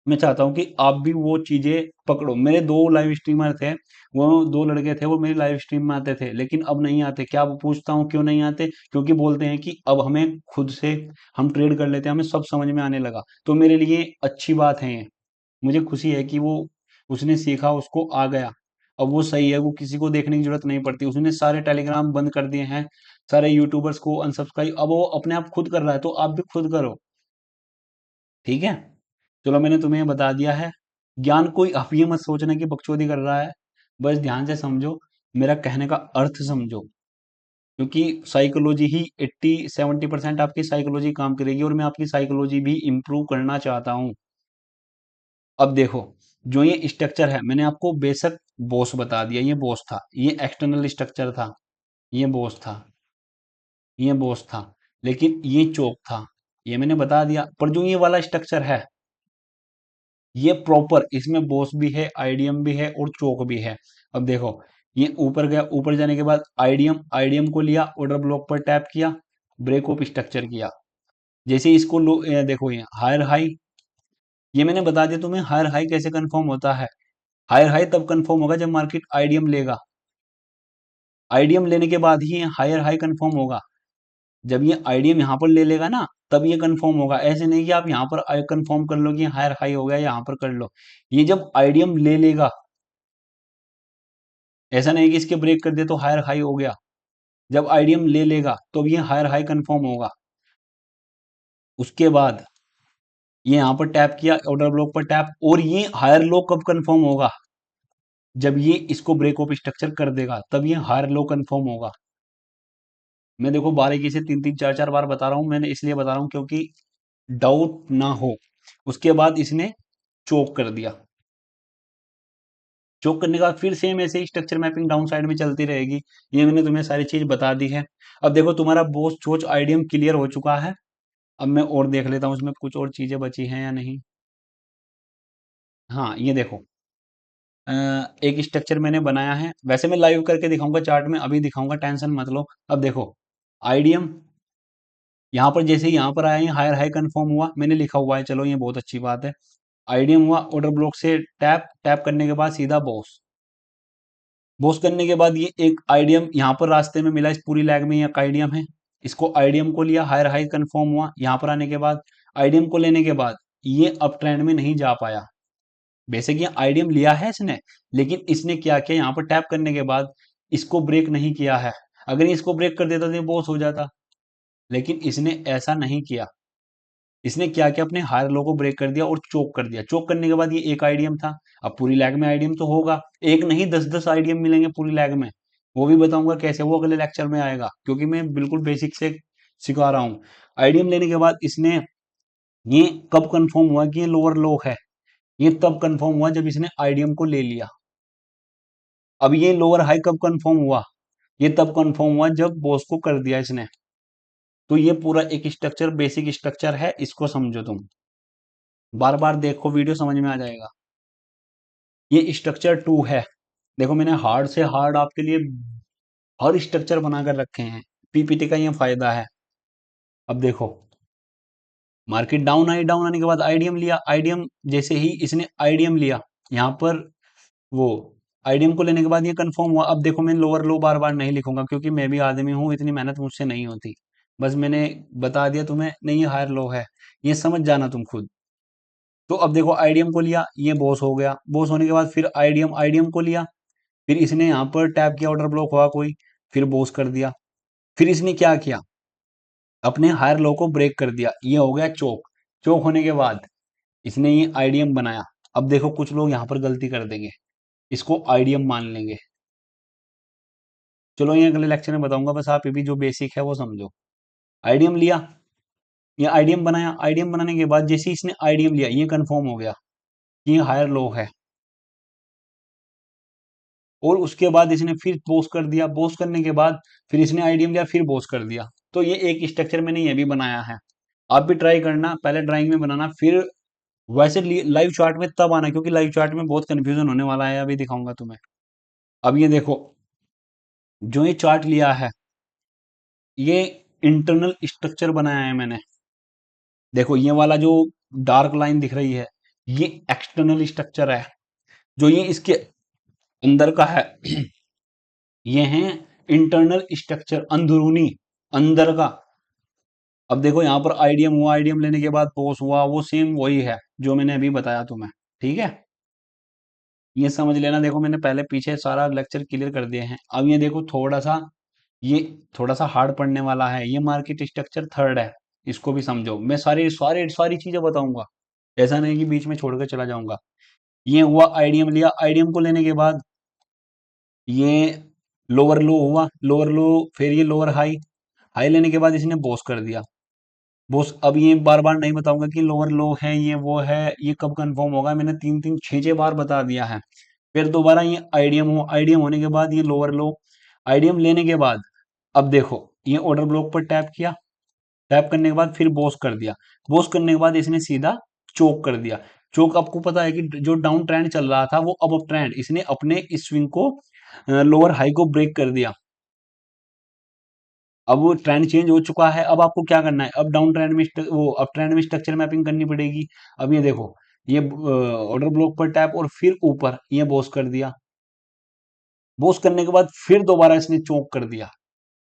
मैं चाहता हूँ कि आप भी वो चीजें पकड़ो। मेरे दो लाइव स्ट्रीमर थे, वो दो लड़के थे, वो मेरी लाइव स्ट्रीम में आते थे, लेकिन अब नहीं आते। क्या, वो पूछता हूँ क्यों नहीं आते? क्योंकि बोलते हैं कि अब हमें खुद से हम ट्रेड कर लेते हैं, हमें सब समझ में आने लगा। तो मेरे लिए अच्छी बात है ये। मुझे खुशी है कि वो, उसने सीखा, उसको आ गया। अब वो सही है, वो किसी को देखने की जरूरत नहीं पड़ती। उसने सारे टेलीग्राम बंद कर दिए हैं, सारे यूट्यूबर्स को अनसब्सक्राइब, अब वो अपने आप खुद कर रहा है, तो आप भी खुद करो। ठीक है, चलो मैंने तुम्हें बता दिया है। ज्ञान कोई आप ये मत सोचना कि बकचोदी कर रहा है, बस ध्यान से समझो, मेरा कहने का अर्थ समझो। क्योंकि साइकोलॉजी ही 80 70% आपकी साइकोलॉजी काम करेगी, और मैं आपकी साइकोलॉजी भी इम्प्रूव करना चाहता हूँ। अब देखो, जो ये स्ट्रक्चर है, मैंने आपको बेशक बॉस बता दिया, ये बॉस था, ये एक्सटर्नल स्ट्रक्चर था, ये बॉस था, ये बॉस था, लेकिन ये चौक था, ये मैंने बता दिया। पर जो ये वाला स्ट्रक्चर है, ये प्रॉपर, इसमें बॉस भी है, आईडीएम भी है, और चौक भी है। अब देखो, ये ऊपर गया, ऊपर जाने के बाद आईडीएम, आईडीएम को लिया, ऑर्डर ब्लॉक पर टैप किया, ब्रेक ऑफ स्ट्रक्चर किया। जैसे इसको देखो, ये हायर हाई, ये मैंने बता दिया तुम्हें हायर हाई कैसे कंफर्म होता है। हायर हाई तब कंफर्म होगा जब मार्केट आईडीएम लेगा। आईडीएम लेने के बाद ही हायर हाई कंफर्म होगा। जब ये आईडीएम यहाँ पर ले लेगा ना, तब ये कंफर्म होगा। ऐसे नहीं कि आप यहाँ पर कंफर्म कर लो कि हायर हाई हो गया, यहाँ पर कर लो। ये जब आईडीएम ले लेगा, ऐसा नहीं कि इसके ब्रेक कर दे तो हायर हाई हो गया। जब आईडीएम ले लेगा तो ये हायर हाई कंफर्म होगा। उसके बाद ये यहाँ पर टैप किया, ऑर्डर ब्लॉक पर टैप, और ये हायर लो कब कंफर्म होगा? जब ये इसको ब्रेक ऑफ स्ट्रक्चर कर देगा, तब ये हायर लो कंफर्म होगा। मैं देखो बारीकी से 3 3 4 4 बार बता रहा हूँ, मैंने इसलिए बता रहा हूँ क्योंकि डाउट ना हो। उसके बाद इसने चोक कर दिया। चोक करने के बाद फिर सेम ऐसे ही स्ट्रक्चर मैपिंग डाउन साइड में चलती रहेगी। ये मैंने तुम्हें सारी चीज बता दी है। अब देखो, तुम्हारा बोस चोच आईडीएम क्लियर हो चुका है। अब मैं और देख लेता हूँ उसमें कुछ और चीजें बची हैं या नहीं। हाँ, ये देखो, अ, एक स्ट्रक्चर मैंने बनाया है। वैसे मैं लाइव करके दिखाऊंगा, चार्ट में अभी दिखाऊंगा, टेंशन मत लो। अब देखो, आईडीएम यहाँ पर, जैसे ही यहाँ पर आया, ये हायर हाई कंफर्म हुआ, मैंने लिखा हुआ है, चलो ये बहुत अच्छी बात है। आईडीएम हुआ, ऑर्डर ब्लॉक से टैप, टैप करने के बाद सीधा बॉस, बॉस करने के बाद ये एक आईडीएम यहाँ पर रास्ते में मिला, इस पूरी लैग में एक आईडीएम है। इसको आईडीएम को लिया, हायर हाई कंफर्म हुआ, यहाँ पर आने के बाद आईडीएम को लेने के बाद ये अप ट्रेंड में नहीं जा पाया। बेसिक ये आईडीएम लिया है इसने, लेकिन इसने क्या किया, यहाँ पर टैप करने के बाद इसको ब्रेक नहीं किया है। अगर ये इसको ब्रेक कर देता तो ये बॉस हो जाता, लेकिन इसने ऐसा नहीं किया। इसने क्या किया, अपने हायर लो को ब्रेक कर दिया और चोक कर दिया। चोक करने के बाद ये एक आईडीएम था। अब पूरी लैग में आईडीएम तो होगा, एक नहीं 10 10 आईडीएम मिलेंगे पूरी लैग में। वो भी बताऊंगा कैसे, वो अगले लेक्चर में आएगा, क्योंकि मैं बिल्कुल बेसिक से सिखा रहा हूँ। आईडीएम लेने के बाद इसने, ये कब कंफर्म हुआ कि ये लोअर लो है? ये तब कंफर्म हुआ जब इसने आईडीएम को ले लिया। अब ये लोअर हाई कब कंफर्म हुआ? ये तब कंफर्म हुआ जब बॉस को कर दिया इसने। तो ये पूरा एक स्ट्रक्चर, बेसिक स्ट्रक्चर है, इसको समझो तुम। बार बार देखो वीडियो, समझ में आ जाएगा। ये स्ट्रक्चर टू है। देखो मैंने हार्ड से हार्ड आपके लिए हर स्ट्रक्चर बनाकर रखे हैं। पीपीटी का ये फायदा है। अब देखो, मार्केट डाउन आई, डाउन आने के बाद आईडीएम लिया, आईडीएम जैसे ही इसने आईडीएम लिया, यहाँ पर वो आईडीएम को लेने के बाद ये कंफर्म हुआ। अब देखो मैं लोअर लो बार बार नहीं लिखूंगा, क्योंकि मैं भी आदमी हूँ, इतनी मेहनत मुझसे नहीं होती। बस मैंने बता दिया तुम्हें, नहीं ये हायर लो है, ये समझ जाना तुम खुद। तो अब देखो आईडीएम को लिया, ये बॉस हो गया, बॉस होने के बाद फिर आईडीएम, आईडीएम को लिया, फिर इसने यहाँ पर टैप किया, ऑर्डर ब्लॉक हुआ कोई, फिर बॉस कर दिया। फिर इसने क्या किया, अपने हायर लो को ब्रेक कर दिया, ये हो गया चोक। चोक होने के बाद इसने ये आईडीएम बनाया। अब देखो कुछ लोग यहाँ पर गलती कर देंगे, इसको आईडीएम मान लेंगे। चलो ये अगले लेक्चर में बताऊंगा, बस आप ये भी जो बेसिक है वो समझो। आईडीएम लिया, ये आईडीएम बनाया, आईडीएम बनाने के बाद जैसे ही इसने आईडीएम लिया, ये कंफर्म हो गया कि ये हायर लो है। और उसके बाद इसने फिर बोस कर दिया, बोस करने के बाद फिर इसने आईडीएम लिया, फिर बोस कर दिया। तो ये एक स्ट्रक्चर मैंने ये भी बनाया है। आप भी ट्राई करना, पहले ड्राइंग में बनाना, फिर वैसे लाइव चार्ट में तब आना, क्योंकि लाइव चार्ट में बहुत कंफ्यूजन होने वाला है, अभी दिखाऊंगा तुम्हें। अब ये देखो, जो ये चार्ट लिया है, ये इंटरनल स्ट्रक्चर बनाया है मैंने। देखो ये वाला जो डार्क लाइन दिख रही है, ये एक्सटर्नल स्ट्रक्चर है। जो ये इसके अंदर का है, ये है इंटरनल स्ट्रक्चर, अंदरूनी, अंदर का। अब देखो यहाँ पर आईडीएम हुआ, आईडीएम लेने के बाद पोस हुआ, वो सेम वही है जो मैंने अभी बताया तुम्हें। ठीक है, ये समझ लेना। देखो मैंने पहले पीछे सारा लेक्चर क्लियर कर दिए हैं। अब ये देखो ये थोड़ा सा हार्ड पढ़ने वाला है, ये मार्केट स्ट्रक्चर थर्ड है। इसको भी समझो, मैं सारी सारी सारी चीजें बताऊंगा, ऐसा नहीं कि बीच में छोड़कर चला जाऊंगा। ये हुआ आईडीएम लिया, आईडीएम को लेने के बाद ये लोअर लो हुआ, लोअर लो, फिर ये लोअर हाई, हाई लेने के बाद इसने बॉस कर दिया, बॉस। अब ये बार बार नहीं बताऊंगा कि लोअर लो है, ये वो है, ये कब कंफर्म होगा, मैंने तीन तीन छह छह बार बता दिया है। फिर दोबारा ये आईडीएम हो, आईडीएम होने के बाद ये लोअर लो, आईडीएम लेने के बाद अब देखो ये ऑर्डर ब्लॉक पर टैप किया, टैप करने के बाद फिर बॉस कर दिया, बॉस करने के बाद इसने सीधा चोक कर दिया। चोक, आपको पता है कि जो डाउन ट्रेंड चल रहा था वो अब अप ट्रेंड, इसने अपने इस स्विंग को लोअर हाई को ब्रेक कर दिया। अब वो ट्रेंड चेंज हो चुका है, अब आपको क्या करना है, अब डाउन ट्रेंड में वो अप ट्रेंड में स्ट्रक्चर मैपिंग करनी पड़ेगी। अब ये देखो, ये ऑर्डर ब्लॉक पर टैप और फिर ऊपर ये बॉस कर दिया, बॉस करने के बाद फिर दोबारा इसने चोक कर दिया।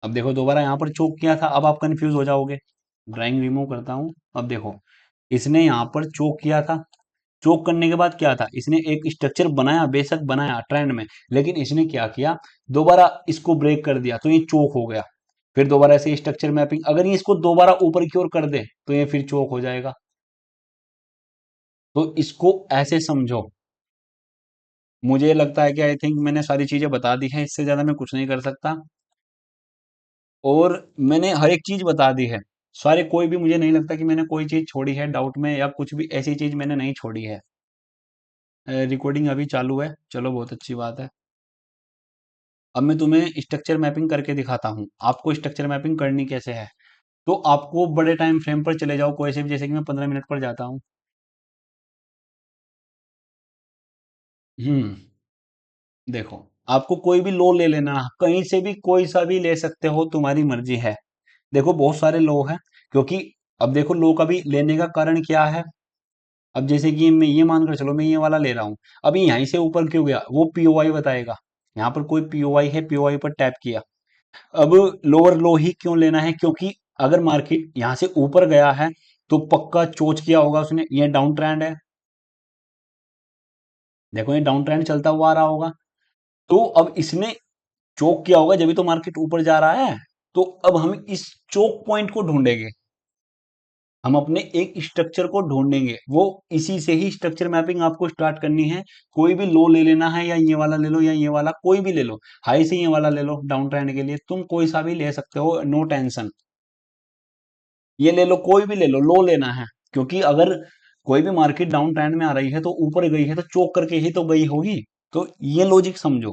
अब देखो दोबारा यहाँ पर चोक किया था, अब आप कंफ्यूज हो जाओगे। ड्राइंग रिमूव करता हूं। अब देखो, इसने यहाँ पर चोक किया था, चोक करने के बाद क्या था, इसने एक स्ट्रक्चर बनाया, बेशक बनाया ट्रेंड में, लेकिन इसने क्या किया, दोबारा इसको ब्रेक कर दिया, तो ये चोक हो गया। फिर दोबारा ऐसे स्ट्रक्चर मैपिंग, अगर ये इसको दोबारा ऊपर की ओर कर दे तो ये फिर चोक हो जाएगा। तो इसको ऐसे समझो। मुझे लगता है कि आई थिंक मैंने सारी चीजें बता दी हैं, इससे ज्यादा मैं कुछ नहीं कर सकता। और मैंने हर एक चीज बता दी है सारे, कोई भी मुझे नहीं लगता कि मैंने कोई चीज छोड़ी है डाउट में, या कुछ भी ऐसी चीज मैंने नहीं छोड़ी है। रिकॉर्डिंग अभी चालू है, चलो बहुत अच्छी बात है। अब मैं तुम्हें स्ट्रक्चर मैपिंग करके दिखाता हूँ, आपको स्ट्रक्चर मैपिंग करनी कैसे है। तो आपको बड़े टाइम फ्रेम पर चले जाओ कोई से भी, जैसे कि मैं 15 मिनट पर जाता हूँ। हम्म, देखो, आपको कोई भी लो ले लेना, कहीं से भी कोई सा भी ले सकते हो, तुम्हारी मर्जी है। देखो बहुत सारे लो हैं, क्योंकि अब देखो लो का भी लेने का कारण क्या है। अब जैसे कि मैं ये मानकर चलो मैं ये वाला ले रहा हूँ, अभी यहीं से ऊपर क्यों गया, वो पीओआई बताएगा। यहाँ पर कोई पीओआई है, पीओआई पर टैप किया। अब लोअर लो ही क्यों लेना है, क्योंकि अगर मार्केट यहाँ से ऊपर गया है तो पक्का चोच किया होगा उसने, ये डाउन ट्रेंड है। देखो ये डाउन ट्रेंड चलता हुआ आ रहा होगा, तो अब इसने चोक किया होगा, जब भी तो मार्केट ऊपर जा रहा है। तो अब हम इस चोक पॉइंट को ढूंढेंगे, हम अपने एक स्ट्रक्चर को ढूंढेंगे, वो इसी से ही स्ट्रक्चर मैपिंग आपको स्टार्ट करनी है। कोई भी लो ले लेना है, या ये वाला ले लो, या ये वाला कोई भी ले लो, हाई से ये वाला ले लो, डाउन ट्रेंड के लिए तुम कोई सा भी ले सकते हो, नो टेंशन। ये ले लो, कोई भी ले लो लेना है, क्योंकि अगर कोई भी मार्केट डाउन ट्रेंड में आ रही है तो ऊपर गई है तो चोक करके ही तो गई होगी। तो ये लॉजिक समझो।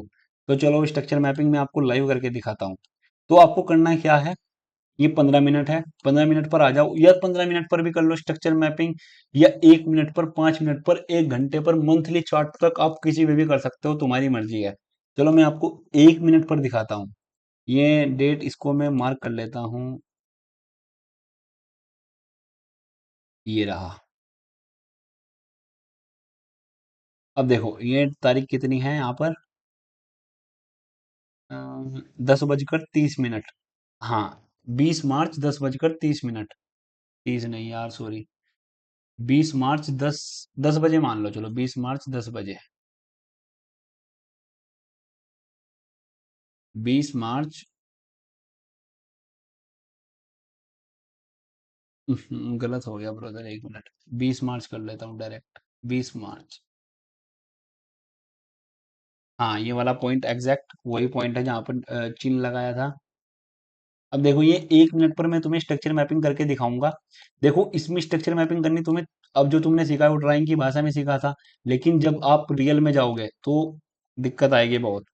तो चलो स्ट्रक्चर मैपिंग में आपको लाइव करके दिखाता हूँ। तो आपको करना क्या है, ये 15 मिनट है, 15 मिनट पर आ जाओ, या 15 मिनट पर भी कर लो स्ट्रक्चर मैपिंग, या 1 मिनट पर, 5 मिनट पर, 1 घंटे पर, मंथली चार्ट तक आप किसी पे भी कर सकते हो, तुम्हारी मर्जी है। चलो मैं आपको 1 मिनट पर दिखाता हूँ। ये डेट इसको मैं मार्क कर लेता हूँ। ये रहा। अब देखो ये तारीख कितनी है यहाँ पर, 10 बजकर 30 मिनट। हाँ, 20 मार्च 10 बजकर 30 मिनट। 30 नहीं यार, सॉरी, 20 मार्च 10 10 बजे मान लो, चलो 20 मार्च 10 बजे। 20 मार्च, गलत हो गया ब्रदर, 1 मिनट। 20 मार्च कर लेता हूँ डायरेक्ट। 20 मार्च। हाँ, ये वाला पॉइंट एग्जैक्ट वही पॉइंट है जहाँ पर चिन्ह लगाया था। अब देखो ये 1 मिनट पर मैं तुम्हें स्ट्रक्चर मैपिंग करके दिखाऊंगा। देखो इसमें स्ट्रक्चर मैपिंग करनी तुम्हें, अब जो तुमने सीखा है वो ड्राइंग की भाषा में सीखा था, लेकिन जब आप रियल में जाओगे तो दिक्कत आएगी बहुत।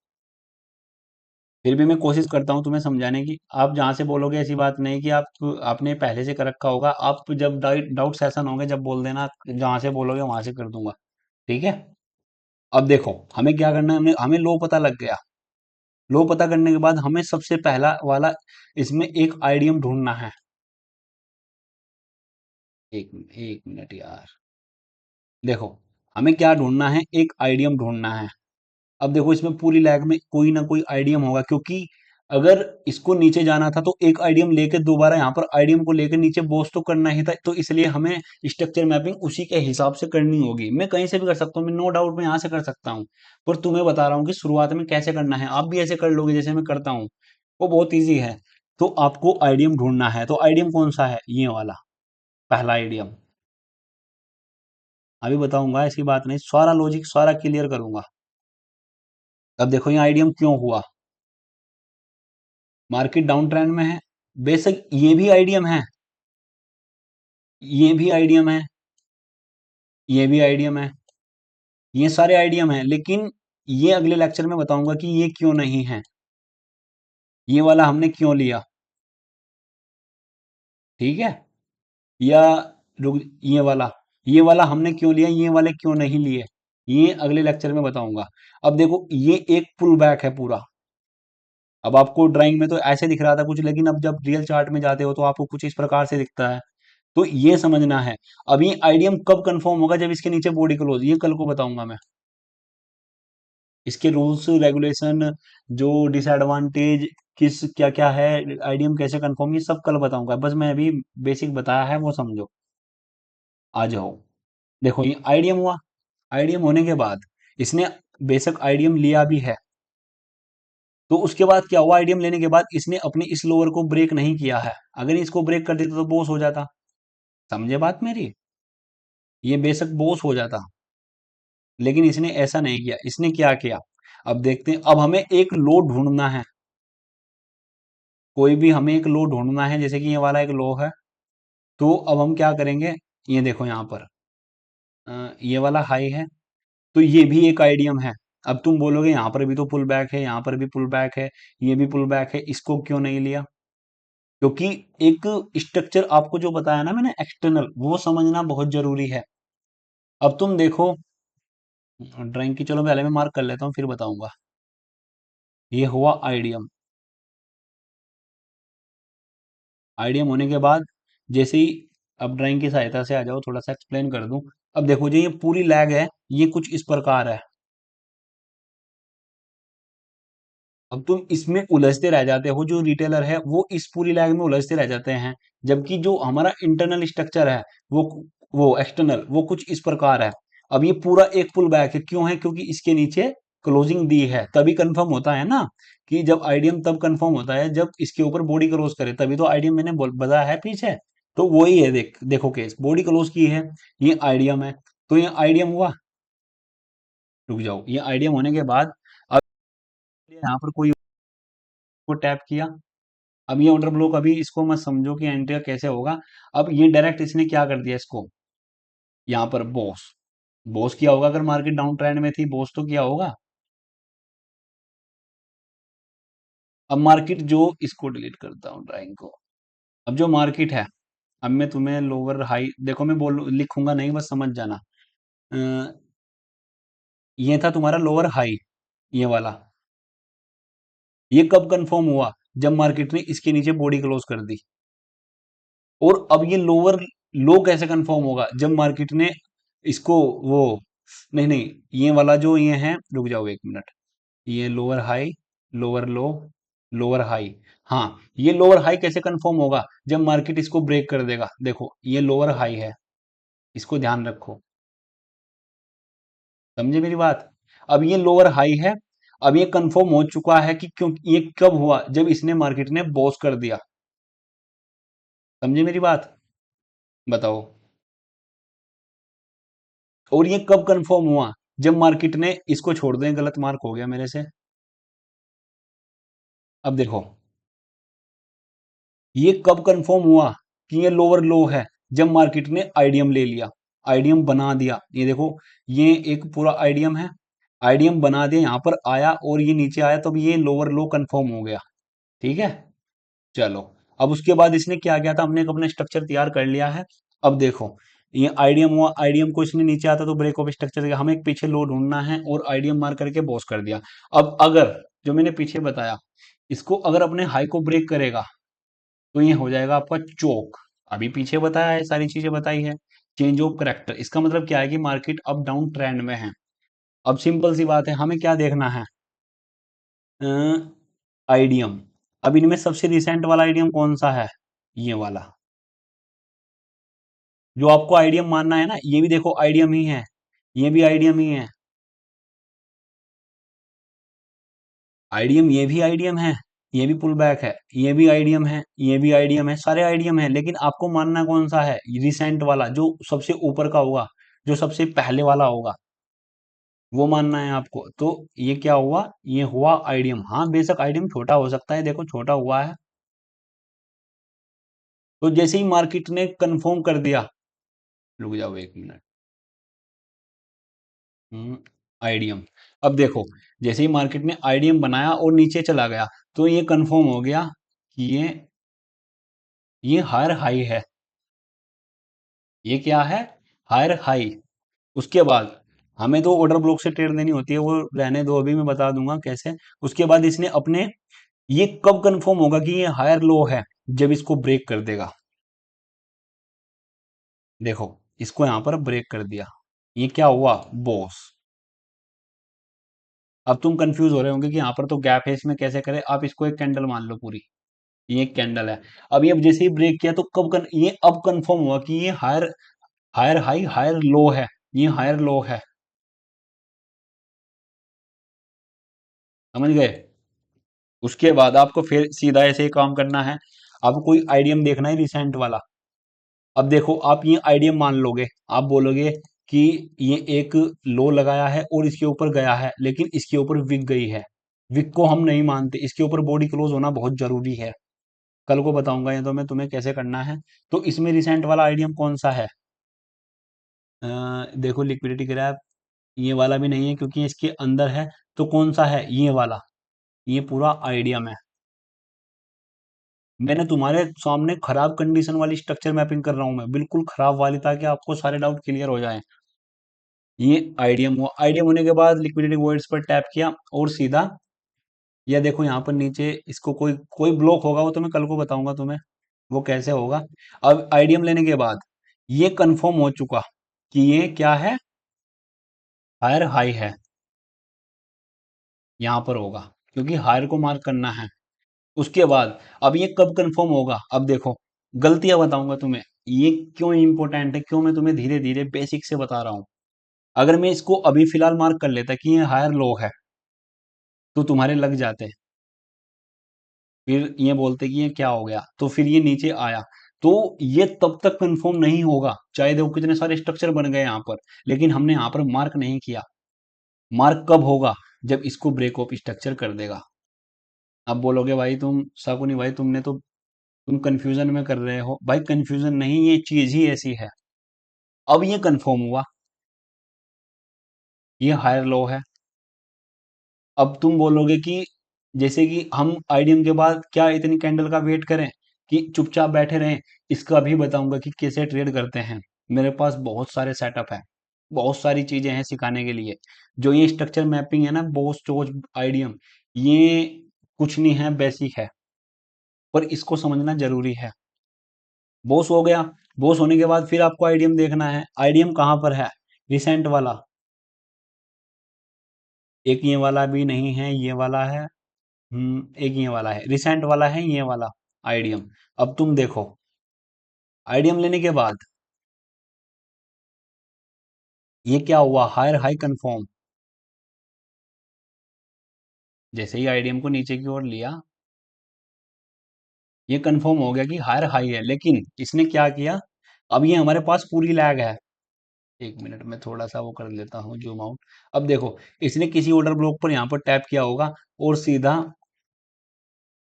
फिर भी मैं कोशिश करता हूँ तुम्हें समझाने की। आप जहाँ से बोलोगे ऐसी बात नहीं कि आप आपने पहले से कर रखा होगा, आप जब डाउट सेशन होंगे जब बोल देना, जहाँ से बोलोगे वहां से कर दूंगा। ठीक है। अब देखो हमें क्या करना है, हमें हमें लो पता लग गया। लो पता करने के बाद हमें सबसे पहला वाला इसमें एक आइडियम ढूंढना है। एक मिनट यार। देखो हमें क्या ढूंढना है, एक आइडियम ढूंढना है। अब देखो इसमें पूरी लैग में कोई ना कोई आइडियम होगा, क्योंकि अगर इसको नीचे जाना था तो एक आइडियम लेके दोबारा यहाँ पर आइडियम को लेकर नीचे बोस तो करना ही था, तो इसलिए हमें स्ट्रक्चर मैपिंग उसी के हिसाब से करनी होगी। मैं कहीं से भी कर सकता हूँ, मैं नो डाउट मैं यहाँ से कर सकता हूँ, पर तुम्हें बता रहा हूँ कि शुरुआत में कैसे करना है। आप भी ऐसे कर लोगे जैसे मैं करता हूँ, वो बहुत ईजी है। तो आपको आइडियम ढूंढना है, तो आइडियम कौन सा है, ये वाला पहला आइडियम। अभी बताऊंगा, ऐसी बात नहीं, सारा लॉजिक सारा क्लियर करूंगा। अब देखो ये आइडियम क्यों हुआ, मार्केट डाउन ट्रेंड में है, बेशक ये भी आइडियम है, ये भी आइडियम है, ये भी आइडियम है, ये सारे आइडियम हैं, लेकिन ये अगले लेक्चर में बताऊंगा कि ये क्यों नहीं है, ये वाला हमने क्यों लिया। ठीक है। या रुक, ये वाला हमने क्यों लिया, ये वाले क्यों नहीं लिए, ये अगले लेक्चर में बताऊंगा। अब देखो ये एक पुल बैक है पूरा। अब आपको ड्राइंग में तो ऐसे दिख रहा था कुछ, लेकिन अब जब रियल चार्ट में जाते हो तो आपको कुछ इस प्रकार से दिखता है। तो ये समझना है। अब ये आइडियम कब कंफर्म होगा, जब इसके नीचे बॉडी क्लोज, ये कल को बताऊंगा मैं। इसके रूल्स रेगुलेशन, जो डिसएडवांटेज, किस क्या क्या है, आइडियम कैसे कंफर्म, ये सब कल बताऊंगा। बस मैं अभी बेसिक बताया है वो समझो। आ जाओ। देखो ये आइडियम हुआ। आइडियम होने के बाद इसने बेशक आइडियम लिया भी है, तो उसके बाद क्या हुआ, आइडियम लेने के बाद इसने अपने इस लोअर को ब्रेक नहीं किया है। अगर इसको ब्रेक कर देता तो बॉस हो जाता। समझे बात मेरी, ये बेशक बॉस हो जाता, लेकिन इसने ऐसा नहीं किया। इसने क्या किया, अब देखते हैं। अब हमें एक लो ढूंढना है, कोई भी हमें एक लो ढूंढना है, जैसे कि ये वाला एक लो है। तो अब हम क्या करेंगे, ये देखो यहाँ पर ये वाला हाई है, तो ये भी एक आइडियम है। अब तुम बोलोगे यहाँ पर भी तो पुल बैक है, यहाँ पर भी पुल बैक है, ये भी पुल बैक है, इसको क्यों नहीं लिया, क्योंकि एक स्ट्रक्चर आपको जो बताया ना मैंने एक्सटर्नल, वो समझना बहुत जरूरी है। अब तुम देखो ड्राइंग की, चलो पहले मैं मार्क कर लेता हूँ फिर बताऊंगा। ये हुआ आइडियम। आइडियम होने के बाद जैसे ही, अब ड्राइंग की सहायता से आ जाओ, थोड़ा सा एक्सप्लेन कर दूं। अब देखो जी ये पूरी लैग है, ये कुछ इस प्रकार है। अब तुम इसमें उलझते रह जाते हो, जो रिटेलर है वो इस पूरी लैग में उलझते रह जाते हैं, जबकि जो हमारा इंटरनल स्ट्रक्चर है, वो वो एक्सटर्नल वो कुछ इस प्रकार है। अब ये पूरा एक पुल बैक है, क्यों है, क्योंकि इसके नीचे क्लोजिंग दी है, तभी कंफर्म होता है ना, कि जब आईडीएम तब कंफर्म होता है जब इसके ऊपर बॉडी क्लोज करे, तभी तो आईडीएम मैंने बताया है पीछे। तो वही है, देखो केस बॉडी क्लोज की है, ये आईडीएम है, तो ये आईडीएम हुआ। रुक जाओ, ये आईडीएम होने के बाद अब यहाँ पर कोई को टैप किया। अब ये ऑर्डर ब्लॉक, अभी इसको मत समझो कि एंट्री कैसे होगा। अब ये डायरेक्ट इसने क्या कर दिया, इसको यहाँ पर बॉस, बॉस किया होगा, अगर मार्केट डाउन ट्रेंड में थी बॉस तो किया होगा। अब मार्केट जो, इसको डिलीट करता हूँ ड्राइंग को। अब जो मार्केट है, अब मैं तुम्हें लोअर हाई देखो, मैं बोल लिखूंगा नहीं, बस समझ जाना। अ, ये था तुम्हारा लोअर हाई, ये वाला। ये कब कंफर्म हुआ? जब मार्केट ने इसके नीचे बॉडी क्लोज कर दी। और अब ये लोअर लो कैसे कंफर्म होगा? जब मार्केट ने इसको वो, नहीं नहीं, ये वाला जो ये है, रुक जाओ एक मिनट, ये lower high, lower low, lower high. हाँ, ये लोअर हाई कैसे कंफर्म होगा? जब मार्केट इसको ब्रेक कर देगा। देखो ये लोअर हाई है, इसको ध्यान रखो, समझे मेरी बात? अब ये लोअर हाई है, अब ये कंफर्म हो चुका है कि क्यों, ये कब हुआ? जब इसने मार्केट ने बॉस कर दिया। समझे मेरी बात? बताओ। और ये कब कंफर्म हुआ? जब मार्केट ने इसको छोड़ दें, गलत मार्क हो गया मेरे से। अब देखो, ये कब कंफर्म हुआ कि ये लोअर लो है? जब मार्केट ने आईडीएम ले लिया, आईडीएम बना दिया। ये देखो, ये एक पूरा आईडीएम है, आईडीएम बना दिया, यहां पर आया और ये नीचे आया, तब ये लोअर लो कंफर्म हो गया। ठीक है, चलो। अब उसके बाद इसने क्या किया था? हमने एक अपना स्ट्रक्चर तैयार कर लिया है। अब देखो, ये आईडीएम हुआ, आईडीएम को इसने नीचे आता तो ब्रेक ऑफ स्ट्रक्चर दिया, हमें एक पीछे लो ढूंढना है और आईडीएम मार करके बॉस कर दिया। अब अगर, जो मैंने पीछे बताया, इसको अगर अपने हाई को ब्रेक करेगा तो ये हो जाएगा आपका चोक। अभी पीछे बताया है, सारी चीजें बताई है। चेंज ऑफ करेक्टर, इसका मतलब क्या है कि मार्केट अप डाउन ट्रेंड में है। अब सिंपल सी बात है, हमें क्या देखना है? आईडीएम। अब इनमें सबसे रिसेंट वाला आईडीएम कौन सा है? ये वाला, जो आपको आईडीएम मानना है ना, ये भी देखो आईडीएम ही है, ये भी आईडीएम ही है। आईडीएम, ये भी आईडीएम है, ये भी पुल बैक है, ये भी आईडीएम है, ये भी आईडीएम है, सारे आईडीएम है। लेकिन आपको मानना कौन सा है? रिसेंट वाला, जो सबसे ऊपर का होगा, जो सबसे पहले वाला होगा, वो मानना है आपको। तो ये क्या हुआ? ये हुआ आईडीएम। हाँ, बेशक आईडीएम छोटा हो सकता है, देखो छोटा हुआ है। तो जैसे ही मार्केट ने कंफर्म कर दिया, रुक जाओ एक मिनट, आईडीएम। अब देखो, जैसे ही मार्केट ने आईडीएम बनाया और नीचे चला गया, तो ये कंफर्म हो गया कि ये हायर हाई है। ये क्या है? Higher high. उसके बाद हमें तो ऑर्डर ब्लॉक से ट्रेड देनी होती है, वो रहने दो, अभी मैं बता दूंगा कैसे। उसके बाद इसने अपने, ये कब कंफर्म होगा कि ये हायर लो है? जब इसको ब्रेक कर देगा। देखो, इसको यहां पर ब्रेक कर दिया, ये क्या हुआ? बॉस। अब तुम कंफ्यूज हो रहे होंगे कि यहाँ पर तो गैप है, इसमें कैसे करें? आप इसको एक कैंडल मान लो पूरी, ये एक कैंडल है। अब ये जैसे ही ब्रेक किया तो ये अब कंफर्म हुआ कि ये higher, higher high, higher low है, ये हायर लो है। समझ गए? उसके बाद आपको फिर सीधा ऐसे ही काम करना है। आपको कोई आईडीएम देखना है रिसेंट वाला। अब देखो, आप ये आईडीएम मान लोगे, आप बोलोगे कि ये एक लो लगाया है और इसके ऊपर गया है, लेकिन इसके ऊपर विक गई है। विक को हम नहीं मानते, इसके ऊपर बॉडी क्लोज होना बहुत जरूरी है। कल को बताऊंगा ये तो मैं तुम्हें कैसे करना है। तो इसमें रिसेंट वाला आईडीएम कौन सा है? देखो, लिक्विडिटी ग्रैप, ये वाला भी नहीं है क्योंकि इसके अंदर है। तो कौन सा है? ये वाला, ये पूरा आईडीएम है। मैंने तुम्हारे सामने खराब कंडीशन वाली स्ट्रक्चर मैपिंग कर रहा हूं, मैं बिल्कुल खराब वाली, ताकि आपको सारे डाउट क्लियर हो जाएं। ये आईडीएम हुआ, आईडीएम होने के बाद लिक्विडिटी वॉइड्स पर टैप किया और सीधा, या देखो यहाँ पर नीचे इसको कोई कोई ब्लॉक होगा, वो तो मैं कल को बताऊंगा तुम्हें वो कैसे होगा। अब आईडीएम लेने के बाद ये कंफर्म हो चुका कि ये क्या है? हायर हाई है, यहां पर होगा, क्योंकि हायर को मार्क करना है। उसके बाद अब ये कब कंफर्म होगा? अब देखो, गलतियां बताऊंगा तुम्हें, ये क्यों इंपॉर्टेंट है, क्यों मैं तुम्हें धीरे धीरे बेसिक से बता रहा हूं। अगर मैं इसको अभी फिलहाल मार्क कर लेता कि ये हायर लो है, तो तुम्हारे लग जाते, फिर ये बोलते कि ये क्या हो गया, तो फिर ये नीचे आया। तो ये तब तक कंफर्म नहीं होगा, चाहे देखो कितने सारे स्ट्रक्चर बन गए यहाँ पर, लेकिन हमने यहाँ पर मार्क नहीं किया। मार्क कब होगा? जब इसको ब्रेक ऑफ स्ट्रक्चर कर देगा। अब बोलोगे भाई तुम शकुनी भाई, तुमने तो, तुम कंफ्यूजन में कर रहे हो। भाई कंफ्यूजन नहीं, ये चीज ही ऐसी है। अब ये कंफर्म हुआ, ये हायर लो है। अब तुम बोलोगे कि जैसे कि हम आईडीएम के बाद क्या इतनी कैंडल का वेट करें? कि चुपचाप बैठे रहें। इसका भी बताऊंगा कि कैसे ट्रेड करते हैं। मेरे पास बहुत सारे सेटअप है, बहुत सारी चीजें हैं सिखाने के लिए। जो ये स्ट्रक्चर मैपिंग है ना, बोस टोज आइडियम, ये कुछ नहीं है, बेसिक है, पर इसको समझना जरूरी है। बोस हो गया। बोस होने के बाद फिर आपको आइडियम देखना है। आइडियम कहाँ पर है? रिसेंट वाला। एक ये वाला भी नहीं है, ये वाला है। एक ये वाला है, रिसेंट वाला है ये वाला आइडियम। अब तुम देखो, आइडियम लेने के बाद ये क्या हुआ? Higher high confirm. जैसे ही आइडियम को नीचे की ओर लिया, ये कंफर्म हो गया कि हायर हाई है, लेकिन इसने क्या किया? अब ये हमारे पास पूरी लैग है। एक मिनट में थोड़ा सा वो कर लेता हूँ जूम आउट। अब देखो, इसने किसी ऑर्डर ब्लॉक पर यहाँ पर टैप किया होगा और सीधा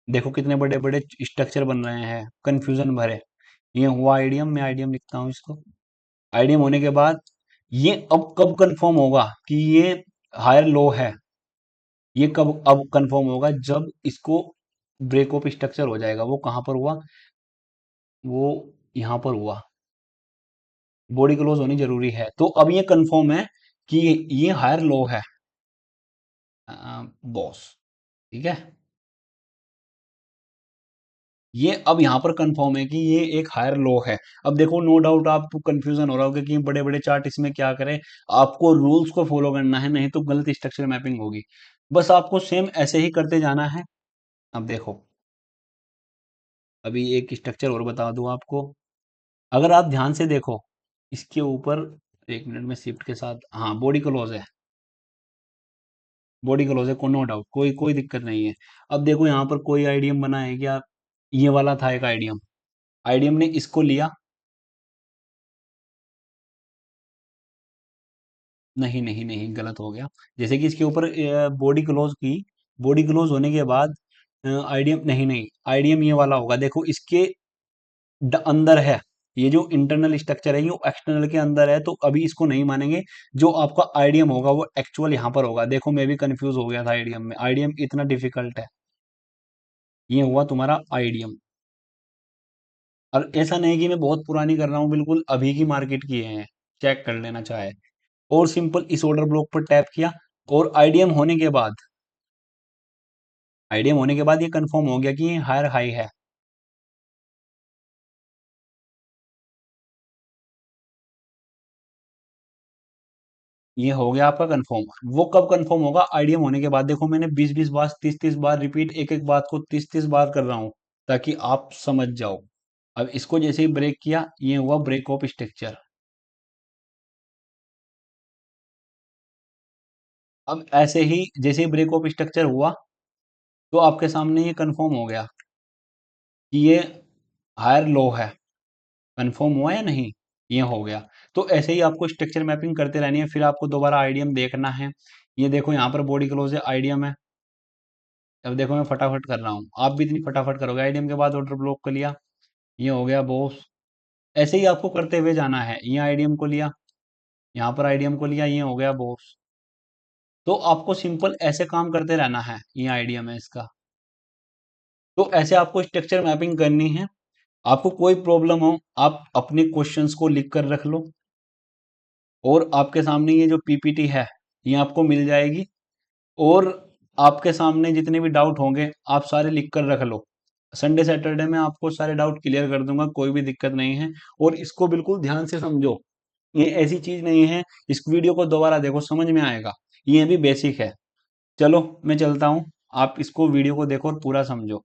देखो कितने बड़े बड़े स्ट्रक्चर बन रहे हैं, कंफ्यूजन भरे। ये हुआ आइडियम, मैं आइडियम लिखता हूँ इसको। आइडियम होने के बाद ये अब कब कंफर्म होगा कि ये हायर लो है? ये कब अब कंफर्म होगा? जब इसको ब्रेक ऑफ स्ट्रक्चर हो जाएगा। वो कहां पर हुआ? वो यहां पर हुआ। बॉडी क्लोज होनी जरूरी है, तो अब ये कंफर्म है कि ये हायर लो है, बॉस। ठीक है, ये अब यहाँ पर कंफर्म है कि ये एक हायर लो है। अब देखो, नो डाउट आपको कंफ्यूजन हो रहा होगा कि बड़े बड़े चार्ट इसमें क्या करें। आपको रूल्स को फॉलो करना है, नहीं तो गलत स्ट्रक्चर मैपिंग होगी। बस आपको सेम ऐसे ही करते जाना है। अब देखो, अभी एक स्ट्रक्चर और बता दूं आपको। अगर आप ध्यान से देखो, इसके ऊपर एक मिनट में शिफ्ट के साथ, हाँ बॉडी क्लोज है। बॉडी क्लोज है, को नो डाउट, कोई कोई दिक्कत नहीं है। अब देखो यहाँ पर कोई आइडियम बना है क्या? ये वाला था एक आइडियम। आइडियम ने इसको लिया। नहीं नहीं नहीं, गलत हो गया। जैसे कि इसके ऊपर बॉडी क्लोज की, बॉडी क्लोज होने के बाद आइडियम, नहीं नहीं, आइडियम ये वाला होगा। देखो इसके अंदर है। ये जो इंटरनल स्ट्रक्चर है ये एक्सटर्नल के अंदर है, तो अभी इसको नहीं मानेंगे। जो आपका आइडियम होगा वो एक्चुअल यहाँ पर होगा। देखो मैं भी कंफ्यूज हो गया था आइडियम में, आइडियम इतना डिफिकल्ट है। ये हुआ तुम्हारा आइडियम। और ऐसा नहीं कि मैं बहुत पुरानी कर रहा हूँ, बिल्कुल अभी की मार्केट की है, चेक कर लेना चाहे। और सिंपल इस ऑर्डर ब्लॉक पर टैप किया, और आइडियम होने के बाद ये कंफर्म हो गया कि ये हायर हाई है। ये हो गया आपका कंफर्म। वो कब कंफर्म होगा? आइडियम होने के बाद। देखो मैंने 20-20 बार, 30-30 बार रिपीट, एक एक बात को 30-30 बार कर रहा हूँ, ताकि आप समझ जाओ। अब इसको जैसे ही ब्रेक किया, ये हुआ ब्रेक ऑफ स्ट्रक्चर। अब ऐसे ही जैसे ही ब्रेक ऑफ स्ट्रक्चर हुआ, तो आपके सामने ये कंफर्म हो गया कि ये हायर लो है। कंफर्म हुआ या नहीं? ये हो गया। तो ऐसे ही आपको स्ट्रक्चर मैपिंग करते रहनी है। फिर आपको दोबारा आइडियम देखना है। ये देखो यहाँ पर बॉडी क्लोज है, आइडियम है। अब देखो मैं फटाफट कर रहा हूँ, आप भी इतनी फटाफट करोगे। आइडियम के बाद ऑर्डर ब्लॉक कर लिया, ये हो गया बॉस। ऐसे ही आपको करते हुए जाना है। ये आइडियम को लिया, यहाँ पर आइडियम को लिया, ये हो गया बॉस। तो आपको सिंपल ऐसे काम करते रहना है। ये आइडियम है इसका। तो ऐसे आपको स्ट्रक्चर मैपिंग करनी है। आपको कोई प्रॉब्लम हो, आप अपने क्वेश्चंस को लिख कर रख लो, और आपके सामने ये जो पीपीटी है ये आपको मिल जाएगी। और आपके सामने जितने भी डाउट होंगे आप सारे लिख कर रख लो। संडे सैटरडे में आपको सारे डाउट क्लियर कर दूंगा, कोई भी दिक्कत नहीं है। और इसको बिल्कुल ध्यान से समझो। ये ऐसी चीज नहीं है, इस वीडियो को दोबारा देखो, समझ में आएगा। ये भी बेसिक है। चलो मैं चलता हूँ, आप इसको वीडियो को देखो और पूरा समझो।